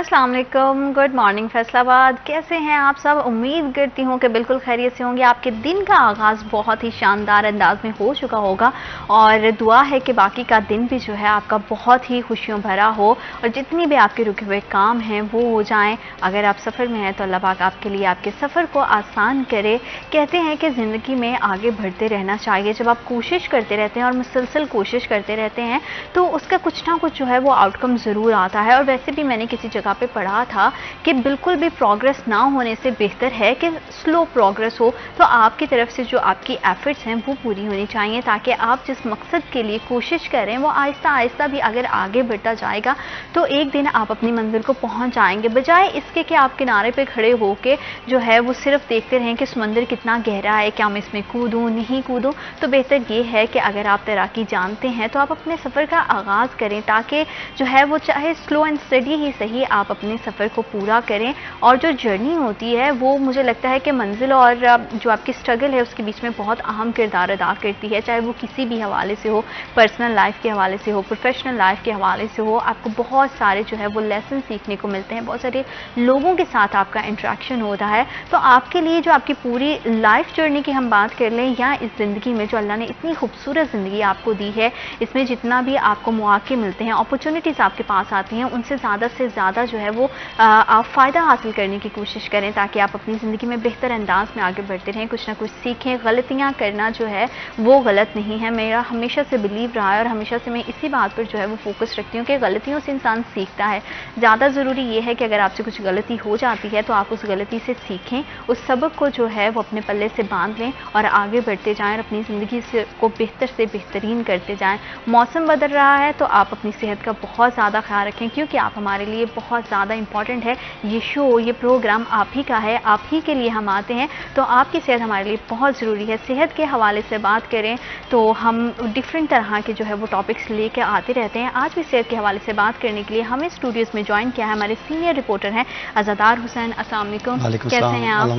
अस्सलाम वालेकुम, good morning Faisalabad. कैसे हैं आप सब? उम्मीद करती हूँ कि बिल्कुल खैरियत से होंगे। आपके दिन का आगाज़ बहुत ही शानदार अंदाज में हो चुका होगा और दुआ है कि बाकी का दिन भी जो है आपका बहुत ही खुशियों भरा हो और जितनी भी आपके रुके हुए काम हैं वो हो जाएं। अगर आप सफ़र में हैं तो अल्लाह पाक आपके लिए आपके सफ़र को आसान करे। कहते हैं कि ज़िंदगी में आगे बढ़ते रहना चाहिए। जब आप कोशिश करते रहते हैं और मुसलसल कोशिश करते रहते हैं तो उसका कुछ ना कुछ जो है वो आउटकम ज़रूर आता है। और वैसे भी मैंने किसी जगह पे पढ़ा था कि बिल्कुल भी प्रोग्रेस ना होने से बेहतर है कि स्लो प्रोग्रेस हो। तो आपकी तरफ से जो आपकी एफर्ट्स हैं वो पूरी होनी चाहिए ताकि आप जिस मकसद के लिए कोशिश करें वो आहिस्ता आहिस्ता भी अगर आगे बढ़ता जाएगा तो एक दिन आप अपनी मंजिल को पहुंच जाएंगे। बजाय इसके कि आप किनारे पे खड़े होकर जो है वो सिर्फ देखते रहें कि समंदर कितना गहरा है, क्या मैं इसमें कूदूँ नहीं कूदूँ। तो बेहतर ये है कि अगर आप तैराकी जानते हैं तो आप अपने सफ़र का आगाज़ करें ताकि जो है वो चाहे स्लो एंड स्टडी ही सही आप अपने सफ़र को पूरा करें। और जो जर्नी होती है वो मुझे लगता है कि मंजिल और जो आपकी स्ट्रगल है उसके बीच में बहुत अहम किरदार अदा करती है। चाहे वो किसी भी हवाले से हो, पर्सनल लाइफ के हवाले से हो, प्रोफेशनल लाइफ के हवाले से हो, आपको बहुत सारे जो है वो लेसन सीखने को मिलते हैं। बहुत सारे लोगों के साथ आपका इंटरेक्शन होता है। तो आपके लिए जो आपकी पूरी लाइफ जर्नी की हम बात कर लें या इस ज़िंदगी में जो अल्लाह ने इतनी खूबसूरत ज़िंदगी आपको दी है, इसमें जितना भी आपको मौके मिलते हैं, अपॉर्चुनिटीज़ आपके पास आती हैं, उनसे ज़्यादा से ज़्यादा जो है वो आप फ़ायदा हासिल करने की कोशिश करें ताकि आप अपनी ज़िंदगी में बेहतर अंदाज में आगे बढ़ते रहें, कुछ ना कुछ सीखें। गलतियाँ करना जो है वो गलत नहीं है। मेरा हमेशा से बिलीव रहा है और हमेशा से मैं इसी बात पर जो है वो फोकस रखती हूँ कि गलतियों से इंसान सीखता है। ज़्यादा ज़रूरी ये है कि अगर आपसे कुछ गलती हो जाती है तो आप उस गलती से सीखें, उस सबक को जो है वो अपने पल्ले से बांध लें और आगे बढ़ते जाएँ और अपनी ज़िंदगी को बेहतर से बेहतरीन करते जाएँ। मौसम बदल रहा है तो आप अपनी सेहत का बहुत ज़्यादा ख्याल रखें क्योंकि आप हमारे लिए बहुत ज़्यादा इंपॉर्टेंट है। ये शो, ये प्रोग्राम आप ही का है, आप ही के लिए हम आते हैं, तो आपकी सेहत हमारे लिए बहुत ज़रूरी है। सेहत के हवाले से बात करें तो हम डिफरेंट तरह के जो है वो टॉपिक्स लेके आते रहते हैं। आज भी सेहत के हवाले से बात करने के लिए हमें स्टूडियोज़ में ज्वाइन किया है हमारे सीनियर रिपोर्टर हैं अज़ादार हुसैन। अस्सलाम वालेकुम, कैसे हैं आप?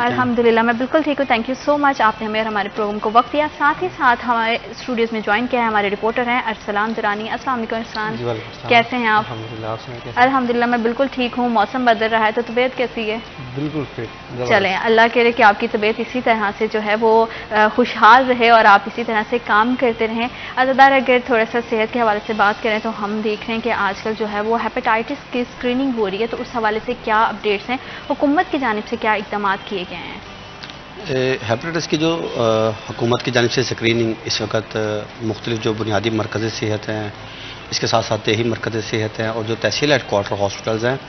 अल्हम्दुलिल्लाह, मैं बिल्कुल ठीक हूँ। थैंक यू सो मच, आपने हमें और हमारे प्रोग्राम को वक्त दिया। साथ ही साथ हमारे स्टूडियोज़ में ज्वाइन किया है हमारे रिपोर्टर हैं अरसलान दुरानी। अस्सलाम वालेकुम अरसलान, कैसे हैं आप? अल्हम्दुलिल्लाह, मैं बिल्कुल ठीक हूँ। मौसम बदल रहा है तो तबीयत कैसी है? बिल्कुल फिट। चलें, अल्लाह करे कि आपकी तबीयत इसी तरह से जो है वो खुशहाल रहे और आप इसी तरह से काम करते रहें। अज़ादार, अगर थोड़ा सा सेहत के हवाले से बात करें तो हम देख रहे हैं कि आजकल जो है वो हेपेटाइटिस की स्क्रीनिंग हो रही है, तो उस हवाले से क्या अपडेट्स हैं? हुकूमत की जानिब से क्या इक़दाम किए गए हैं? हेपेटाइटिस की जो हुकूमत की जानिब से स्क्रीनिंग इस वक्त मुख्तलिफ जो बुनियादी मरकज़ सेहत हैं, इसके साथ साथ देही मरकज़ सेहत हैं और जो तहसील हेड क्वार्टर हॉस्पिटल्स हैं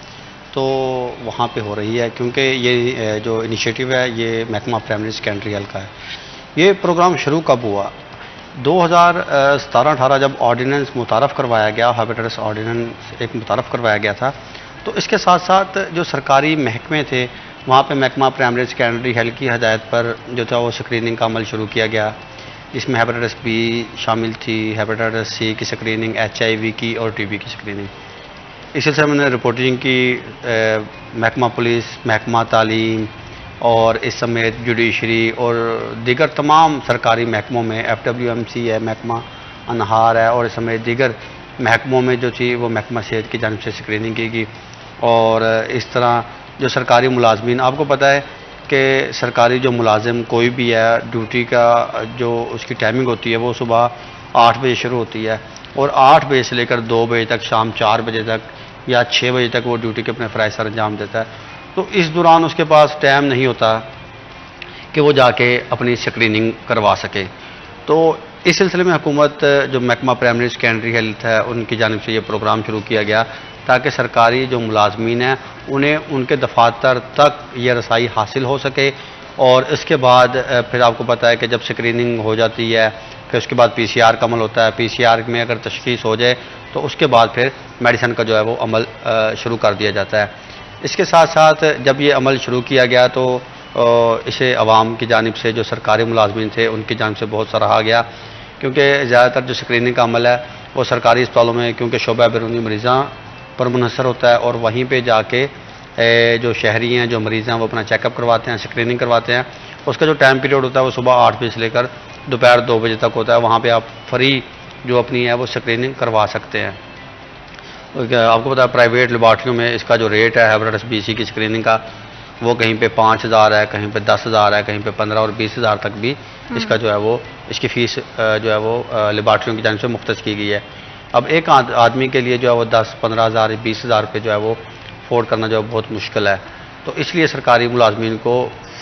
तो वहाँ पे हो रही है। क्योंकि ये जो इनिशिएटिव है ये महकमा प्राइमरी सेकेंडरी हेल्थ का है। ये प्रोग्राम शुरू कब हुआ? 2017-18 जब ऑर्डिनेंस मुतारफ़ करवाया गया, हेपेटाइटिस ऑर्डिनेंस एक मुतारफ़ करवाया गया था, तो इसके साथ साथ जो सरकारी महकमे थे वहाँ पे महकमा प्राइमरी सेकेंडरी हेल्थ की हदायत पर जो था वो स्क्रीनिंग का अमल शुरू किया गया। इसमें हेपेटाइटिस बी शामिल थी, हेपेटाइटिस सी की स्क्रीनिंग, HIV की और TB की स्क्रीनिंग। इस सिलसिले में रिपोर्टिंग की महकमा पुलिस, महकमा तालीम और इस समेत जुडिशरी और दीगर तमाम सरकारी महकमों में FWMC है, महकमा अनहार है और इस समेत दीगर महकमों में जो थी वो महकमा सेहत की जानिब से स्क्रीनिंग की गई। और इस तरह जो सरकारी मुलाजमीन, आपको पता है कि सरकारी जो मुलाजिम कोई भी है, ड्यूटी का जो उसकी टाइमिंग होती है वो सुबह 8 बजे शुरू होती है और 8 बजे से लेकर 2 बजे तक, शाम 4 बजे तक या 6 बजे तक वो ड्यूटी के अपने फ़राइज़ सर अंजाम देता है। तो इस दौरान उसके पास टाइम नहीं होता कि वो जाके अपनी स्क्रीनिंग करवा सके। तो इस सिलसिले में हुकूमत जो महकमा प्राइमरी सेकेंडरी हेल्थ है उनकी जानिब से ये प्रोग्राम शुरू किया गया ताकि सरकारी जो मुलाजमीन हैं उन्हें उनके दफातर तक ये रसाई हासिल हो सके। और इसके बाद फिर आपको पता है कि जब स्क्रीनिंग हो जाती है फिर उसके बाद PCR का अमल होता है। PCR में अगर तशख़ीस हो जाए तो उसके बाद फिर मेडिसिन का जो है वो अमल शुरू कर दिया जाता है। इसके साथ साथ जब ये अमल शुरू किया गया तो इसे अवाम की जानिब से जो सरकारी मुलाजमीन थे उनकी जानिब से बहुत सराहा गया क्योंकि ज़्यादातर जो स्क्रीनिंग का अमल है वो सरकारी अस्पतालों में, क्योंकि शोबा बैरूनी मरीज़ा पर मुनहसर होता है और वहीं पे जाके जो शहरी हैं, जो मरीज़ हैं वो अपना चेकअप करवाते हैं, स्क्रीनिंग करवाते हैं। उसका जो टाइम पीरियड होता है वो सुबह 8 बजे से लेकर दोपहर 2 बजे तक होता है। वहाँ पे आप फ्री जो अपनी है वो स्क्रीनिंग करवा सकते हैं। आपको पता है प्राइवेट लेबॉर्ट्रियों में इसका जो रेट है हेपेटाइटिस बी सी की स्क्रीनिंग का, वो कहीं पे 5,000 है, कहीं पे 10,000 है, कहीं पे 15 और 20,000 तक भी इसका जो है वो इसकी फ़ीस जो है वो लेबॉर्ट्रियों की जानिब से मुख्तस की गई है। अब एक आदमी के लिए जो है वो 10-15 हज़ार 20,000 रुपये जो है वो अफोर्ड करना जो है बहुत मुश्किल है। तो इसलिए सरकारी मुलाजमीन को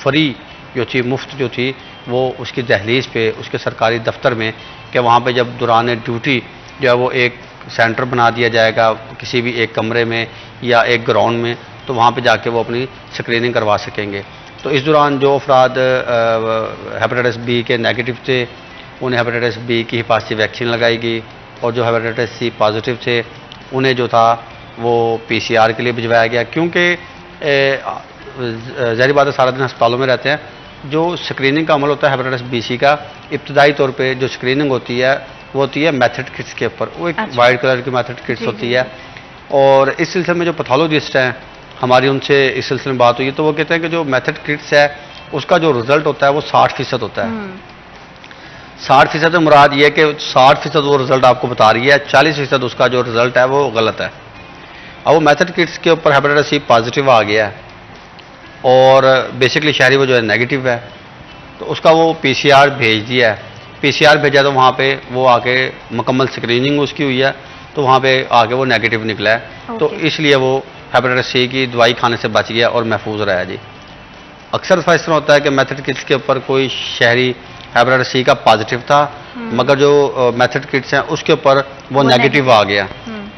फ्री जो थी, मुफ्त जो थी, वो उसकी दहलीज पे उसके सरकारी दफ्तर में, कि वहाँ पे जब दौरान ड्यूटी जो है वो एक सेंटर बना दिया जाएगा किसी भी एक कमरे में या एक ग्राउंड में, तो वहाँ पे जाके वो अपनी स्क्रीनिंग करवा सकेंगे। तो इस दौरान जो अफराद हेपेटाइटिस बी के नेगेटिव थे, उन्हें हेपेटाइटिस बी की हिफाजती वैक्सीन लगाएगी, और जो हेपेटाइटिस सी पॉजिटिव थे उन्हें जो था वो PCR के लिए भिजवाया गया। क्योंकि ज़ाहिर बात है सारा दिन अस्पतालों में रहते हैं, जो स्क्रीनिंग का अमल होता है हेपेटाइटिस बी सी का, इब्तदाई तौर पे जो स्क्रीनिंग होती है वो होती है मेथड किट्स के ऊपर। वो एक वाइट कलर की मेथड किट्स होती है, और इस सिलसिले में जो पैथोलॉजिस्ट हैं हमारी, उनसे इस सिलसिले में बात हुई तो वो कहते हैं कि जो मेथड किट्स है उसका जो रिजल्ट होता है वो 60% होता है। 60% मुराद ये है कि 60% वो रिजल्ट आपको बता रही है, 40% उसका जो रिजल्ट है वो गलत है। अब वो मेथड किट्स के ऊपर हेपेटाइटिस सी पॉजिटिव आ गया है और बेसिकली शहरी वो जो है नेगेटिव है, तो उसका वो PCR भेज दिया है। PCR भेजा तो वहाँ पे वो आके मुकम्मल स्क्रीनिंग उसकी हुई है, तो वहाँ पे आके वो नेगेटिव निकला है। तो इसलिए वो हेपेटाइटिस सी की दवाई खाने से बच गया और महफूज रहा है जी। अक्सर इस तरह होता है कि मेथड किट्स के ऊपर कोई शहरी हेपेटाइटिस सी का पॉजिटिव था, मगर जो मेथड किट्स हैं उसके ऊपर वो नेगेटिव आ गया।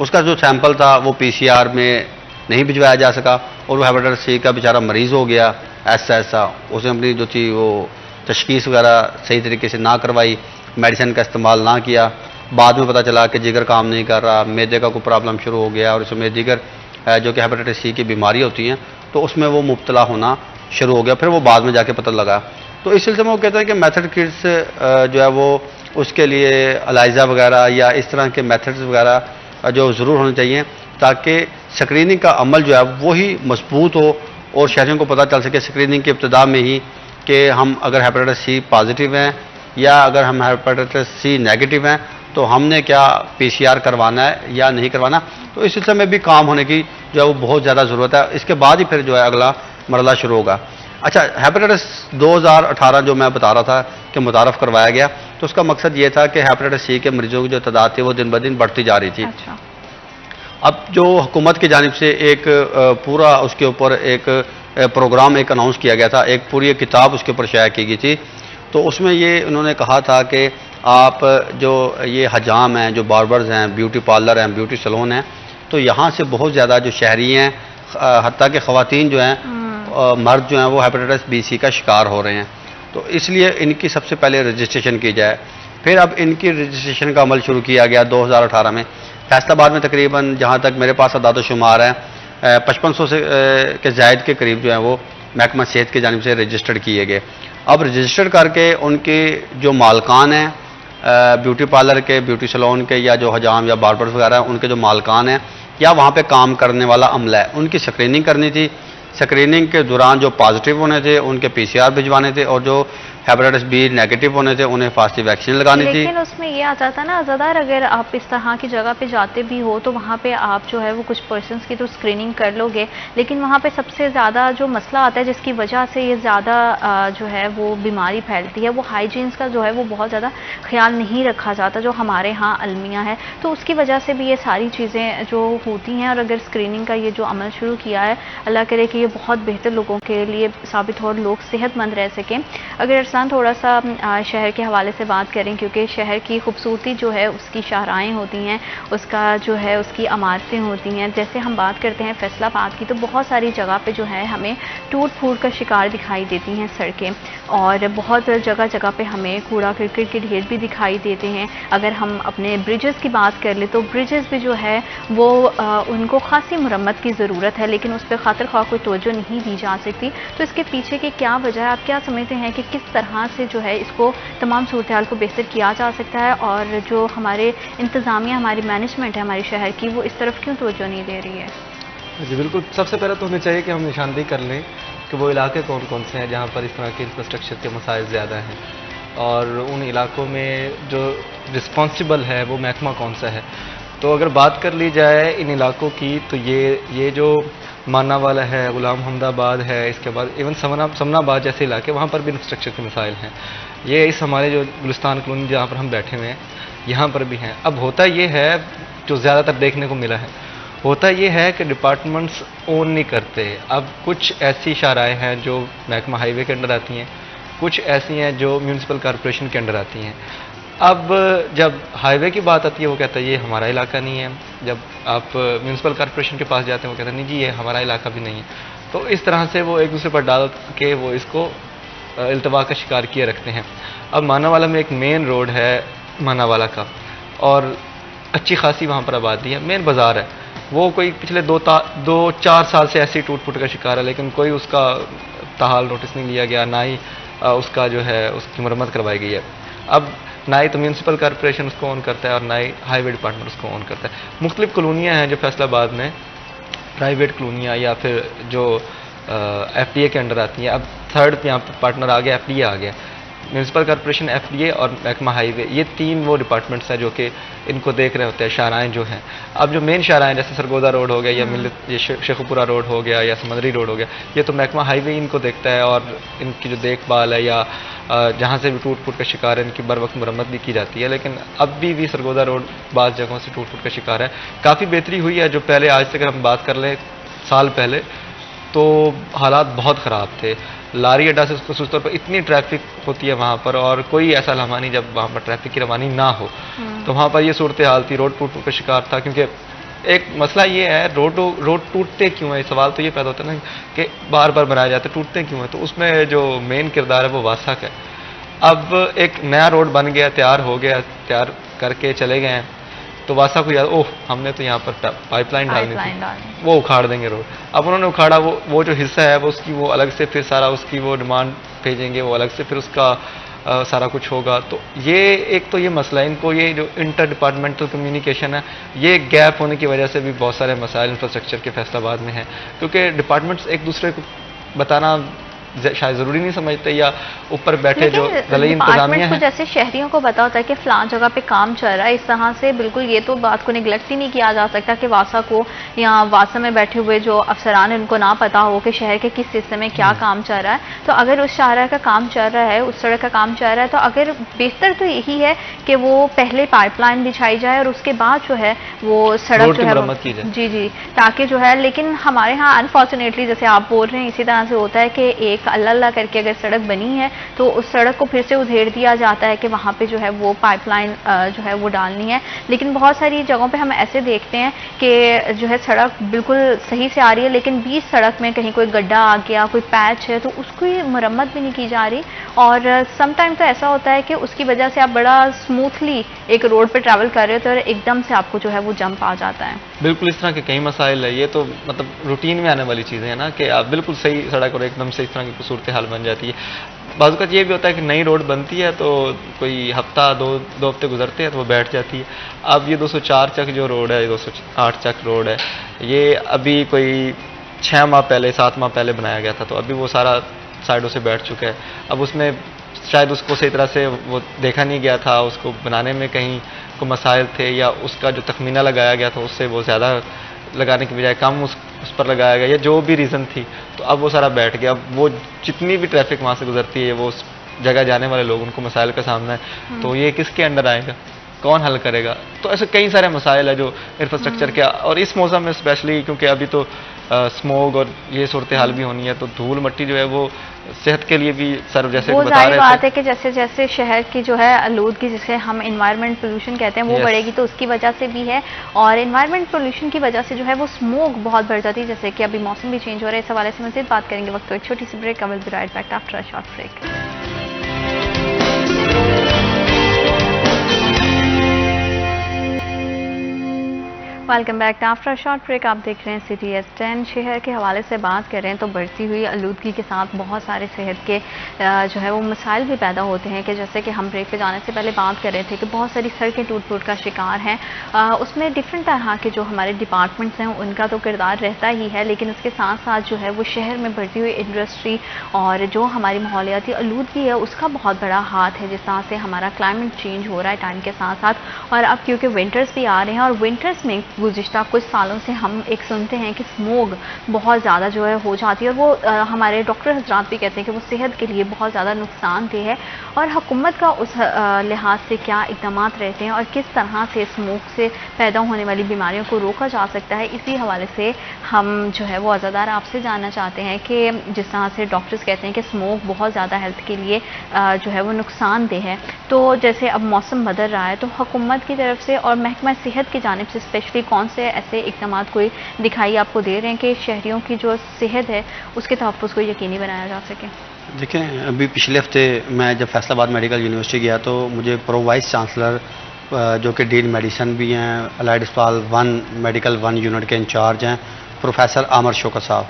उसका जो सैंपल था वो PCR में नहीं भिजवाया जा सका, और वो हेपेटाइटिस सी का बेचारा मरीज़ हो गया ऐसा। उसने अपनी जो थी वो तशखीस वगैरह सही तरीके से ना करवाई, मेडिसिन का इस्तेमाल ना किया। बाद में पता चला कि जिगर काम नहीं कर रहा, मैदे का कोई प्रॉब्लम शुरू हो गया, और इसमें दीगर जो कि हेपेटाइटिस सी की बीमारी होती हैं, तो उसमें वो मुब्तला होना शुरू हो गया। फिर वो बाद में जाके पता लगा। तो इस सिलसिले में वो कहते हैं कि मेथड किट्स जो है वो उसके लिए अलाइजा वगैरह या इस तरह के मेथड्स वगैरह जो ज़रूर होने चाहिए, ताकि स्क्रीनिंग का अमल जो है वही मजबूत हो और शहरियों को पता चल सके स्क्रीनिंग की इब्तिदा में ही कि हम अगर हेपेटाइटिस सी पॉजिटिव हैं या अगर हम हेपेटाइटिस सी नेगेटिव हैं तो हमने क्या PCR करवाना है या नहीं करवाना। तो इस सिलसिले में भी काम होने की जो है वो बहुत ज़्यादा ज़रूरत है। इसके बाद ही फिर जो है अगला मरला शुरू होगा। अच्छा, हेपेटाइटिस 2018 जो मैं बता रहा था कि मुतारफ़ करवाया गया, तो उसका मकसद ये था कि हेपेटाइटिस सी के मरीजों की जो तादाद थी वो दिन ब दिन बढ़ती जा रही थी। अच्छा। अब जो हुकूमत की जानिब से एक पूरा उसके ऊपर एक प्रोग्राम एक अनाउंस किया गया था, एक पूरी किताब उसके ऊपर शाया की गई थी। तो उसमें ये उन्होंने कहा था कि आप जो ये हजाम हैं, जो बार्बर्स हैं, ब्यूटी पार्लर हैं, ब्यूटी सैलून हैं, तो यहाँ से बहुत ज़्यादा जो शहरी हैं, हत्ता कि ख़वातीन जो हैं, मर्द जो हैं, वो हेपेटाइटिस बी सी का शिकार हो रहे हैं। तो इसलिए इनकी सबसे पहले रजिस्ट्रेशन की जाए। फिर अब इनकी रजिस्ट्रेशन का अमल शुरू किया गया 2018 में। फैसलाबाद में तकरीबन जहाँ तक मेरे पास अदाद-ओ-शुमार है 5500 से के ज़ायद के करीब जो है वो महकमा सेहत की जानिब से रजिस्टर्ड किए गए। अब रजिस्टर करके उनके जो मालकान हैं ब्यूटी पार्लर के, ब्यूटी सैलून के, या जो हजाम या बार्बर्स वगैरह हैं, उनके जो मालकान हैं या वहाँ पे काम करने वाला अमला है, उनकी स्क्रीनिंग करनी थी। स्क्रीनिंग के दौरान जो पॉजिटिव होने थे उनके PCR भिजवाने थे, और जो हेपेटाइटिस बी नेगेटिव होने थे उन्हें हिफाजती वैक्सीन लगानी थी। लेकिन उसमें ये आ जाता ना ज़्यादातर, अगर आप इस तरह की जगह पे जाते भी हो तो वहाँ पे आप जो है वो कुछ पर्सन्स की तो स्क्रीनिंग कर लोगे, लेकिन वहाँ पे सबसे ज़्यादा जो मसला आता है जिसकी वजह से ये ज़्यादा जो है वो बीमारी फैलती है, वो हाइजीन्स का जो है वो बहुत ज़्यादा ख्याल नहीं रखा जाता जो हमारे यहाँ अलमिया है। तो उसकी वजह से भी ये सारी चीज़ें जो होती हैं, और अगर स्क्रीनिंग का ये जो अमल शुरू किया है, अल्लाह करे कि ये बहुत बेहतर लोगों के लिए साबित हो और लोग सेहतमंद रह सकें। अगर अरसान थोड़ा सा शहर के हवाले से बात करें, क्योंकि शहर की खूबसूरती जो है उसकी शाहराएँ होती हैं, उसका जो है उसकी इमारतें होती हैं। जैसे हम बात करते हैं फैसलाबाद की, तो बहुत सारी जगह पे जो है हमें टूट फूट का शिकार दिखाई देती हैं सड़कें, और बहुत जगह जगह पे हमें कूड़ा करकट के ढेर भी दिखाई देते हैं। अगर हम अपने ब्रिजेस की बात कर ले तो ब्रिजेस भी जो है वो उनको खासी मुरम्मत की ज़रूरत है, लेकिन उस पर खातिर ख्वाह कोई तवज्जो नहीं दी जा सकती। तो इसके पीछे की क्या वजह है, आप क्या समझते हैं कि किस तरह से जो है इसको तमाम सूरत-ए-हाल को बेहतर किया जा सकता है, और जो हमारे इंतज़ामिया, हमारी मैनेजमेंट है हमारे शहर की, वो इस तरफ क्यों तवज्जो नहीं दे रही है? जी बिल्कुल, सबसे पहले तो हमें चाहिए कि हम निशानदेही कर लें कि वो इलाके कौन कौन से हैं जहाँ पर इस तरह के इंफ्रास्ट्रक्चर के मसाइल ज़्यादा हैं, और उन इलाकों में जो रिस्पॉन्सिबल है वो महकमा कौन सा है। तो अगर बात कर ली जाए इन इलाकों की, तो ये जो मानावाला है, गुलाम हमदाबाद है, इसके बाद इवन समनाबाद जैसे इलाके, वहाँ पर भी इंफ्रास्ट्रक्चर के मसाइल हैं। ये इस हमारे जो गुलिस्तान कॉलोनी जहाँ पर हम बैठे हुए हैं, यहाँ पर भी हैं। अब होता ये है, जो ज़्यादातर देखने को मिला है, होता ये है कि डिपार्टमेंट्स ओन नहीं करते। अब कुछ ऐसी शाराएँ हैं जो महकमा हाईवे के अंडर आती हैं, कुछ ऐसी हैं जो म्यूनसिपल कॉरपोरेशन के अंडर आती हैं। अब जब हाईवे की बात आती है, वो कहता है ये हमारा इलाका नहीं है। जब आप म्यूनसिपल कॉरपोरेशन के पास जाते हैं, वो कहता है नहीं जी ये हमारा इलाका भी नहीं है। तो इस तरह से वो एक दूसरे पर डाल के वो इसको इल्तवा का शिकार किए रखते हैं। अब मानावाला में एक मेन रोड है मानावाला का, और अच्छी खासी वहाँ पर आबादी है, मेन बाज़ार है। वो कोई पिछले 2-4 साल से ऐसी टूट फूट का शिकार है, लेकिन कोई उसका ताहाल नोटिस नहीं लिया गया, ना ही उसका जो है उसकी मरम्मत करवाई गई है। अब ना ही तो म्यूनसिपल कॉरपोरेशन उसको ऑन करता है और ना ही हाईवे डिपार्टमेंट उसको ऑन करता है। मुख्तलिफ कॉलोनियाँ हैं जो फैसलाबाद में प्राइवेट कॉलोनियाँ या फिर जो एफडीए के अंडर आती हैं। अब थर्ड यहाँ पर पार्टनर आ गया, एफडीए आ गया। म्यूनसिपल कॉरपोरेशन, एफडीए और महकमा हाईवे, ये 3 वो डिपार्टमेंट्स हैं जो कि इनको देख रहे होते हैं शाराएँ जो हैं। अब जो मेन शाराएँ जैसे सरगोदा रोड हो गया या मिल्लत, ये शेखुपुरा रोड हो गया या समंदरी रोड हो गया, ये तो महकमा हाईवे इनको देखता है और इनकी जो देखभाल है या जहाँ से भी टूट फूट का शिकार है, इनकी बर वक्त मरम्मत भी की जाती है। लेकिन अब भी सरगोदा रोड बाज़ जगहों से टूट फूट का शिकार है। काफ़ी बेहतरी हुई है जो पहले, आज से अगर हम बात कर लें साल पहले, तो हालात बहुत ख़राब थे। लारी अड्डा से खसूस तौर पर इतनी ट्रैफिक होती है वहाँ पर, और कोई ऐसा लम्हा नहीं जब वहाँ पर ट्रैफिक की रवानी ना हो। तो वहाँ पर ये सूरत हाल थी, रोड टूट का शिकार था। क्योंकि एक मसला ये है, रोड टूटते क्यों है, सवाल तो ये पैदा होता है ना कि बार बार बनाए जाते, टूटते क्यों है। तो उसमें जो मेन किरदार है वो वासक है। अब एक नया रोड बन गया, तैयार हो गया, तैयार करके चले गए हैं, तो वासा को याद, ओह हमने तो यहाँ पर पाइपलाइन डालनी थी, वो उखाड़ देंगे रोड। अब उन्होंने उखाड़ा, वो जो हिस्सा है वो उसकी वो अलग से फिर सारा उसकी वो डिमांड भेजेंगे, वो अलग से फिर उसका सारा कुछ होगा। तो ये एक तो ये मसला है, इनको ये जो इंटर डिपार्टमेंटल कम्युनिकेशन है, ये गैप होने की वजह से भी बहुत सारे मसाइल इंफ्रास्ट्रक्चर के फैसलाबाद में हैं। क्योंकि डिपार्टमेंट्स एक दूसरे को बताना शायद ज़रूरी नहीं समझते, या ऊपर बैठे जो दलील इंतजामिया है, जैसे शहरियों को पता होता है कि फ़लाँ जगह पे काम चल रहा है, इस तरह से बिल्कुल ये तो बात को निगलेक्ट ही नहीं किया जा सकता कि वासा को या वासा में बैठे हुए जो अफसरान हैं उनको ना पता हो कि शहर के किस हिस्से में क्या काम चल रहा है। तो अगर उस शाहरा का काम चल रहा है, उस सड़क का काम चल रहा है, तो अगर बेहतर तो यही है कि वो पहले पाइपलाइन बिछाई जाए और उसके बाद जो है वो सड़क जो है जी ताकि जो है। लेकिन हमारे यहाँ अनफॉर्चुनेटली जैसे आप बोल रहे हैं, इसी तरह से होता है कि एक अल्लाह करके अगर सड़क बनी है तो उस सड़क को फिर से उधेड़ दिया जाता है कि वहाँ पे जो है वो पाइपलाइन जो है वो डालनी है। लेकिन बहुत सारी जगहों पे हम ऐसे देखते हैं कि जो है सड़क बिल्कुल सही से आ रही है, लेकिन बीच सड़क में कहीं कोई गड्ढा आ गया, कोई पैच है, तो उसकी मरम्मत भी नहीं की जा रही। और समटाइम तो ऐसा होता है कि उसकी वजह से आप बड़ा स्मूथली एक रोड पर ट्रैवल कर रहे हो तो एकदम से आपको जो है वो जंप आ जाता है। बिल्कुल इस तरह के कई मसाइल है। ये तो मतलब रूटीन में आने वाली चीज़ें हैं ना, कि आप बिल्कुल सही सड़क और एकदम से इस तरह की सूरत हाल बन जाती है। बाज़ वक़्त ये भी होता है कि नई रोड बनती है तो कोई हफ्ता दो हफ्ते गुजरते हैं तो वो बैठ जाती है। अब ये 204 चक जो रोड है, 208 चक रोड है, ये अभी कोई 6 माह पहले 7 माह पहले बनाया गया था, तो अभी वो सारा साइडों से बैठ चुका है। अब उसमें शायद उसको सही तरह से वो देखा नहीं गया था, उसको बनाने में कहीं को मसाइल थे, या उसका जो तखमीना लगाया गया था उससे वो ज़्यादा लगाने की बजाय कम उस पर लगाया गया, या जो भी रीज़न थी, तो अब वो सारा बैठ गया। अब वो जितनी भी ट्रैफिक वहाँ से गुजरती है, वो उस जगह जाने वाले लोग, उनको मसाइल का सामना है, तो ये किसके अंडर आएगा, कौन हल करेगा। तो ऐसे कई सारे मसाइल है जो इंफ्रास्ट्रक्चर के, और इस मौसम में स्पेशली क्योंकि अभी तो स्मोग और ये सूरत हाल भी होनी है, तो धूल मट्टी जो है वो सेहत के लिए भी सर जैसे वो जाहिर बात है कि जैसे जैसे शहर की जो है आलूदगी, जिसे हम एनवायरनमेंट पोल्यूशन कहते हैं, वो बढ़ेगी, तो उसकी वजह से भी है। और एनवायरनमेंट पोल्यूशन की वजह से जो है वो स्मोक बहुत बढ़ जाती है, जैसे कि अभी मौसम भी चेंज हो रहा है। इस हवाले से मज़ीद बात करेंगे वक्त तो एक छोटी सी break. I will be right back after a short break. Welcome back after short break. आप देख रहे हैं सिटी S10। शहर के हवाले से बात करें तो बढ़ती हुई आलूदगी के साथ बहुत सारे सेहत के जो है वो मसाइल भी पैदा होते हैं कि जैसे कि हम ब्रेक पे जाने से पहले बात कर रहे थे कि बहुत सारी सड़कें टूट फूट का शिकार हैं। उसमें डिफरेंट तरह के जो हमारे डिपार्टमेंट्स हैं उनका तो किरदार रहता ही है, लेकिन उसके साथ साथ जो है वो शहर में बढ़ती हुई इंडस्ट्री और जो हमारी माहौलियाती आलूदगी है उसका बहुत बड़ा हाथ है। जिस तरह से हमारा क्लाइमेट चेंज हो रहा है टाइम के साथ साथ, और अब क्योंकि विंटर्स भी आ रहे हैं और विंटर्स में गुज़िश्ता कुछ सालों से हम एक सुनते हैं कि स्मोग बहुत ज़्यादा जो है हो जाती है, और वो हमारे डॉक्टर हजरात भी कहते हैं कि वो सेहत के लिए बहुत ज़्यादा नुकसानदेह है। और हुकूमत का उस लिहाज से क्या इक़दाम रहते हैं और किस तरह से स्मोक से पैदा होने वाली बीमारियों को रोका जा सकता है, इसी हवाले से हम जो है वो अज़ादार आपसे जानना चाहते हैं कि जिस तरह से डॉक्टर्स कहते हैं कि स्मोक बहुत ज़्यादा हेल्थ के लिए जो है वो नुकसानदेह है, तो जैसे अब मौसम बदल रहा है तो हुकूमत की तरफ से और महकमा सेहत की जानिब से स्पेशली कौन से ऐसे इक़दाम कोई दिखाई आपको दे रहे हैं कि शहरियों की जो सेहत है उसके तहफ़्फ़ुज़ को यकीनी बनाया जा सके? देखें, अभी पिछले हफ्ते मैं जब फैसलाबाद मेडिकल यूनिवर्सिटी गया तो मुझे प्रो वाइस चांसलर जो कि डीन मेडिसन भी हैं, अलाइड अस्पताल 1 मेडिकल 1 यूनिट के इंचार्ज हैं, प्रोफेसर आमर शौकत साहब,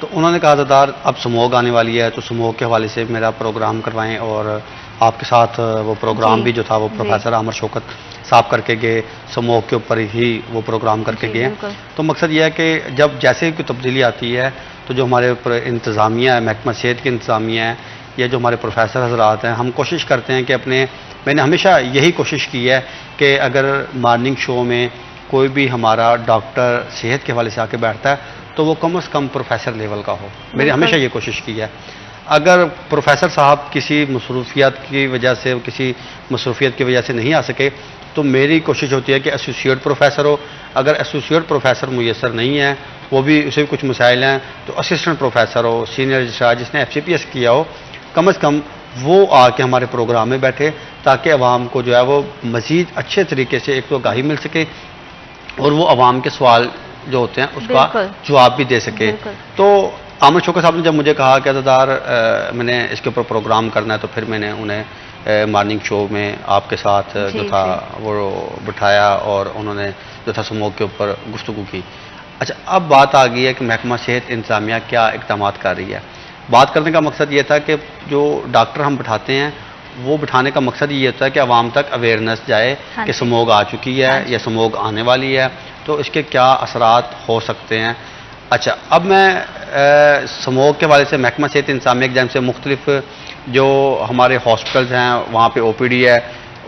तो उन्होंने कहा दादार अब स्मोक आने वाली है तो स्मोक के हवाले से मेरा प्रोग्राम करवाएं, और आपके साथ वो प्रोग्राम भी जो था वो प्रोफेसर आमर शौकत साहब करके गए, स्मोक के ऊपर ही वो प्रोग्राम करके गए। तो मकसद ये है कि जब जैसे कोई तब्दीली आती है तो जो हमारे ऊपर इंतज़ामिया है, महकमा सेहत की इंतज़ामिया है या जो हमारे प्रोफेसर हजरात हैं, हम कोशिश करते हैं कि मैंने हमेशा यही कोशिश की है कि अगर मॉर्निंग शो में कोई भी हमारा डॉक्टर सेहत के हवाले से आके बैठता है तो वो कम से कम प्रोफेसर लेवल का हो। मेरी हमेशा ये कोशिश की है। अगर प्रोफेसर साहब किसी मसरूफियत की वजह से, किसी मसरूफियत की वजह से नहीं आ सके तो मेरी कोशिश होती है कि एसोसिएट प्रोफेसर हो। अगर एसोसिएट प्रोफेसर मुयसर नहीं है, वो भी उसे भी कुछ मसाइल हैं, तो असिस्टेंट प्रोफेसर हो, सीनियर रजिस्ट्रार जिसने FCPS किया हो, कम से कम वो आके हमारे प्रोग्राम में बैठे ताकि अवाम को जो है वो मज़ीद अच्छे तरीके से एक तो आगाही मिल सके और वो अवाम के सवाल जो होते हैं उसका जवाब भी दे सके। तो आमर शौकत साहब ने जब मुझे कहा कि अज़ादार मैंने इसके ऊपर प्रोग्राम करना है, तो फिर मैंने उन्हें मॉर्निंग शो में आपके साथ जो था वो बिठाया और उन्होंने जो था स्मोक के ऊपर गुफ्तगू की। अच्छा, अब बात आ गई है कि महकमा सेहत इंतज़ामिया क्या इक़दाम कर रही है। बात करने का मकसद ये था कि जो डॉक्टर हम बिठाते हैं वो बिठाने का मकसद ये होता है कि आवाम तक अवेयरनेस जाए कि स्मोक आ चुकी है या स्मोक आने वाली है, तो इसके क्या असरात हो सकते हैं। अच्छा, अब मैं स्मोक के हवाले से महकमा सेहत इंतज़ामिया के जानिब से मुख्तलिफ जो हमारे हॉस्पिटल्स हैं वहाँ पे OPD है,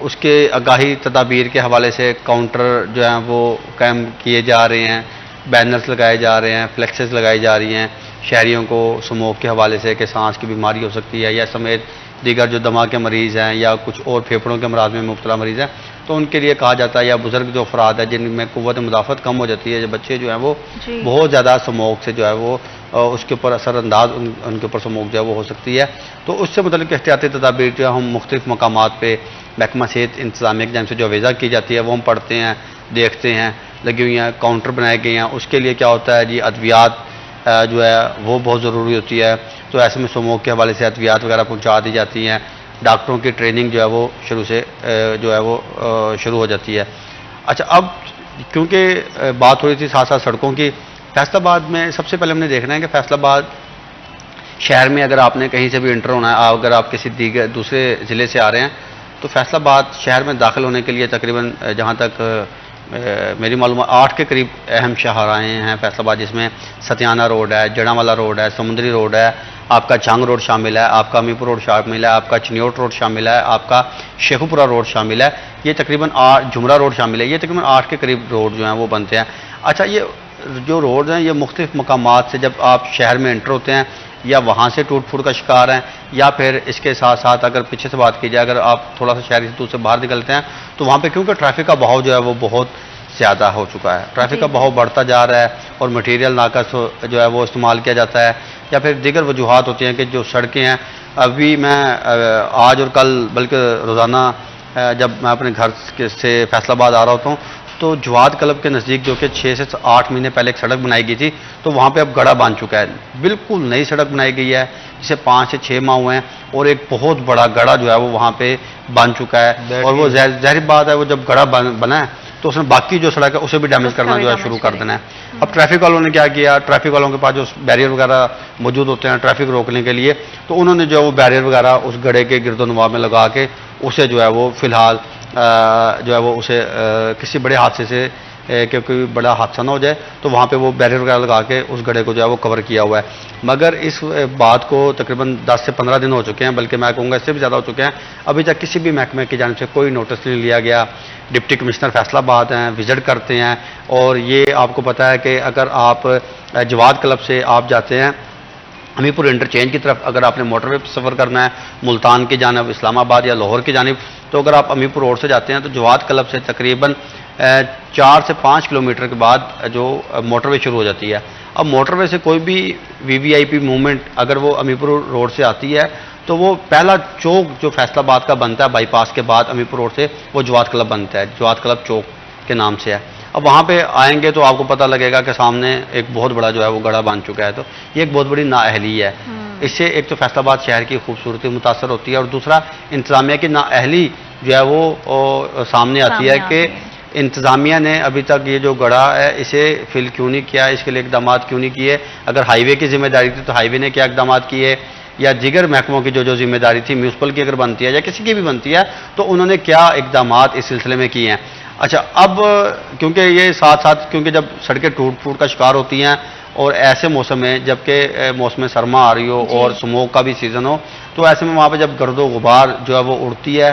उसके आगाही तदाबीर के हवाले से काउंटर जो हैं वो कायम किए जा रहे हैं, बैनर्स लगाए जा रहे हैं, फ्लेक्सेस लगाई जा रही हैं शहरियों को स्मोक के हवाले से कि सांस की बीमारी हो सकती है या समेत दीगर जो दमा के मरीज़ हैं या कुछ और फेफड़ों के अमराज में मुब्तला मरीज़ हैं, तो उनके लिए कहा जाता है, या बुज़ुर्ग जो अफराद है जिनमें क़ुव्वत मुदाफ़त कम हो जाती है, जो बच्चे जो हैं वो बहुत ज़्यादा स्मोक से जो है वो उसके ऊपर असरअंदाज उनके ऊपर स्मोक जो है वो हो सकती है। तो उससे मतलब एहतियाती तदाबीर जो है हम मुख्तलिफ़ मकामात पर महकमा सेहत इंतज़ामिया के जानिब से जो अवेज़ा की जाती है वो हम पढ़ते हैं, देखते हैं, लगी हुई हैं, काउंटर बनाए गए हैं। उसके लिए क्या होता है जी, अद्वियात जो है वो बहुत ज़रूरी होती है, तो ऐसे में स्मोक के हवाले से अद्वियात वगैरह पहुँचा दी जाती हैं। डॉक्टरों की ट्रेनिंग जो है वो शुरू से जो है वो शुरू हो जाती है। अच्छा, अब क्योंकि बात हो रही थी साथ साथ सड़कों की, फैसलाबाद में सबसे पहले हमने देखना है कि फैसलाबाद शहर में अगर आपने कहीं से भी इंटर होना है, अगर आप किसी दूसरे ज़िले से आ रहे हैं तो फैसलाबाद शहर में दाखिल होने के लिए तकरीबन जहाँ तक मेरी मालूमात 8 के करीब अहम शाहराएँ हैं फैसलाबाद, जिसमें सतियाना रोड है, जड़ावाला रोड है, समुंदरी रोड है, आपका जंग रोड शामिल है, आपका अमीपुर रोड शामिल है, आपका चिन्योट रोड शामिल है, आपका शेखुपुरा रोड शामिल है, ये तकरीबन 8, जुमरा रोड शामिल है, ये तकरीबन 8 के करीब रोड जो हैं वो बनते हैं। अच्छा, ये जो रोड हैं ये मुख्तलिफ मकामात से जब आप शहर में एंटर होते हैं या वहाँ से टूट फूट का शिकार हैं, या फिर इसके साथ साथ अगर पीछे से बात की जाए, अगर आप थोड़ा सा शहरी से दूर से बाहर निकलते हैं तो वहाँ पे क्योंकि ट्रैफिक का बहाव जो है वो बहुत ज़्यादा हो चुका है, ट्रैफिक का बहाव बढ़ता जा रहा है और मटीरियल नाकस जो है वो इस्तेमाल किया जाता है, या फिर दीगर वजूहात होती हैं कि जो सड़कें हैं। अभी मैं आज और कल बल्कि रोज़ाना जब मैं अपने घर से फैसलाबाद आ रहा होता हूँ तो जवाद क्लब के नज़दीक जो कि 6 से 8 महीने पहले एक सड़क बनाई गई थी, तो वहाँ पे अब गड़ा बन चुका है, बिल्कुल नई सड़क बनाई गई है, जिसे 5 से 6 माह हुए हैं और एक बहुत बड़ा गड़ा जो है वो वहाँ पे बन चुका है। और वो ज़ाहिर बात है, वो जब गड़ा बना है तो उसने बाकी जो सड़क है उसे भी डैमेज करना जो है शुरू कर देना है। अब ट्रैफिक वालों ने क्या किया, ट्रैफिक वालों के पास जो बैरियर वगैरह मौजूद होते हैं ट्रैफिक रोकने के लिए, तो उन्होंने जो है वो बैरियर वगैरह उस गड्ढे के गिरदोनवा में लगा के उसे जो है वो फिलहाल जो है वो उसे किसी बड़े हादसे से कि कोई बड़ा हादसा ना हो जाए, तो वहाँ पे वो बैरियर वगैरह लगा के उस गड्ढे को जो है वो कवर किया हुआ है। मगर इस बात को तकरीबन 10 से 15 दिन हो चुके हैं, बल्कि मैं कहूँगा इससे भी ज़्यादा हो चुके हैं, अभी तक किसी भी महकमे की जानिब से कोई नोटिस नहीं लिया गया। डिप्टी कमिश्नर फैसलाबाद हैं, विजिट करते हैं, और ये आपको पता है कि अगर आप जवाद क्लब से आप जाते हैं हमीरपुर इंटरचेंज की तरफ, अगर आपने मोटरवे पर सफ़र करना है मुल्तान की जानिब, इस्लामाबाद या लाहौर की जानिब, तो अगर आप हमीरपुर रोड से जाते हैं तो जवाद क्लब से तकरीबन 4 से 5 किलोमीटर के बाद जो मोटरवे शुरू हो जाती है। अब मोटरवे से कोई भी वीवीआईपी मूवमेंट अगर वो हमीरपुर रोड से आती है तो वो पहला चौक जो फैसलाबाद का बनता है बाईपास के बाद हमीरपुर रोड से, वो जवाद क्लब बनता है, जवाद क्लब चौक के नाम से है। अब वहाँ पे आएंगे तो आपको पता लगेगा कि सामने एक बहुत बड़ा जो है वो गड्ढा बन चुका है। तो ये एक बहुत बड़ी नाअहली है। इससे एक तो फैसलाबाद शहर की खूबसूरती मुतासर होती है, और दूसरा इंतज़ामिया की नाअहली जो है वो सामने आती है कि इंतज़ामिया ने अभी तक ये जो गड्ढा है इसे फिल क्यों नहीं किया, इसके लिए इकदाम क्यों नहीं किए। अगर हाईवे की जिम्मेदारी थी तो हाईवे ने क्या इकदाम किए, या दीगर महकमों की जो जिम्मेदारी थी म्यूनसिपल की अगर बनती है या किसी की भी बनती है, तो उन्होंने क्या इकदाम इस सिलसिले में किए हैं। अच्छा, अब क्योंकि ये साथ साथ क्योंकि जब सड़कें टूट फूट का शिकार होती हैं और ऐसे मौसम में, जबकि मौसम सरमा आ रही हो और स्मोक का भी सीज़न हो, तो ऐसे में वहाँ पे जब गर्दो गुबार जो है वो उड़ती है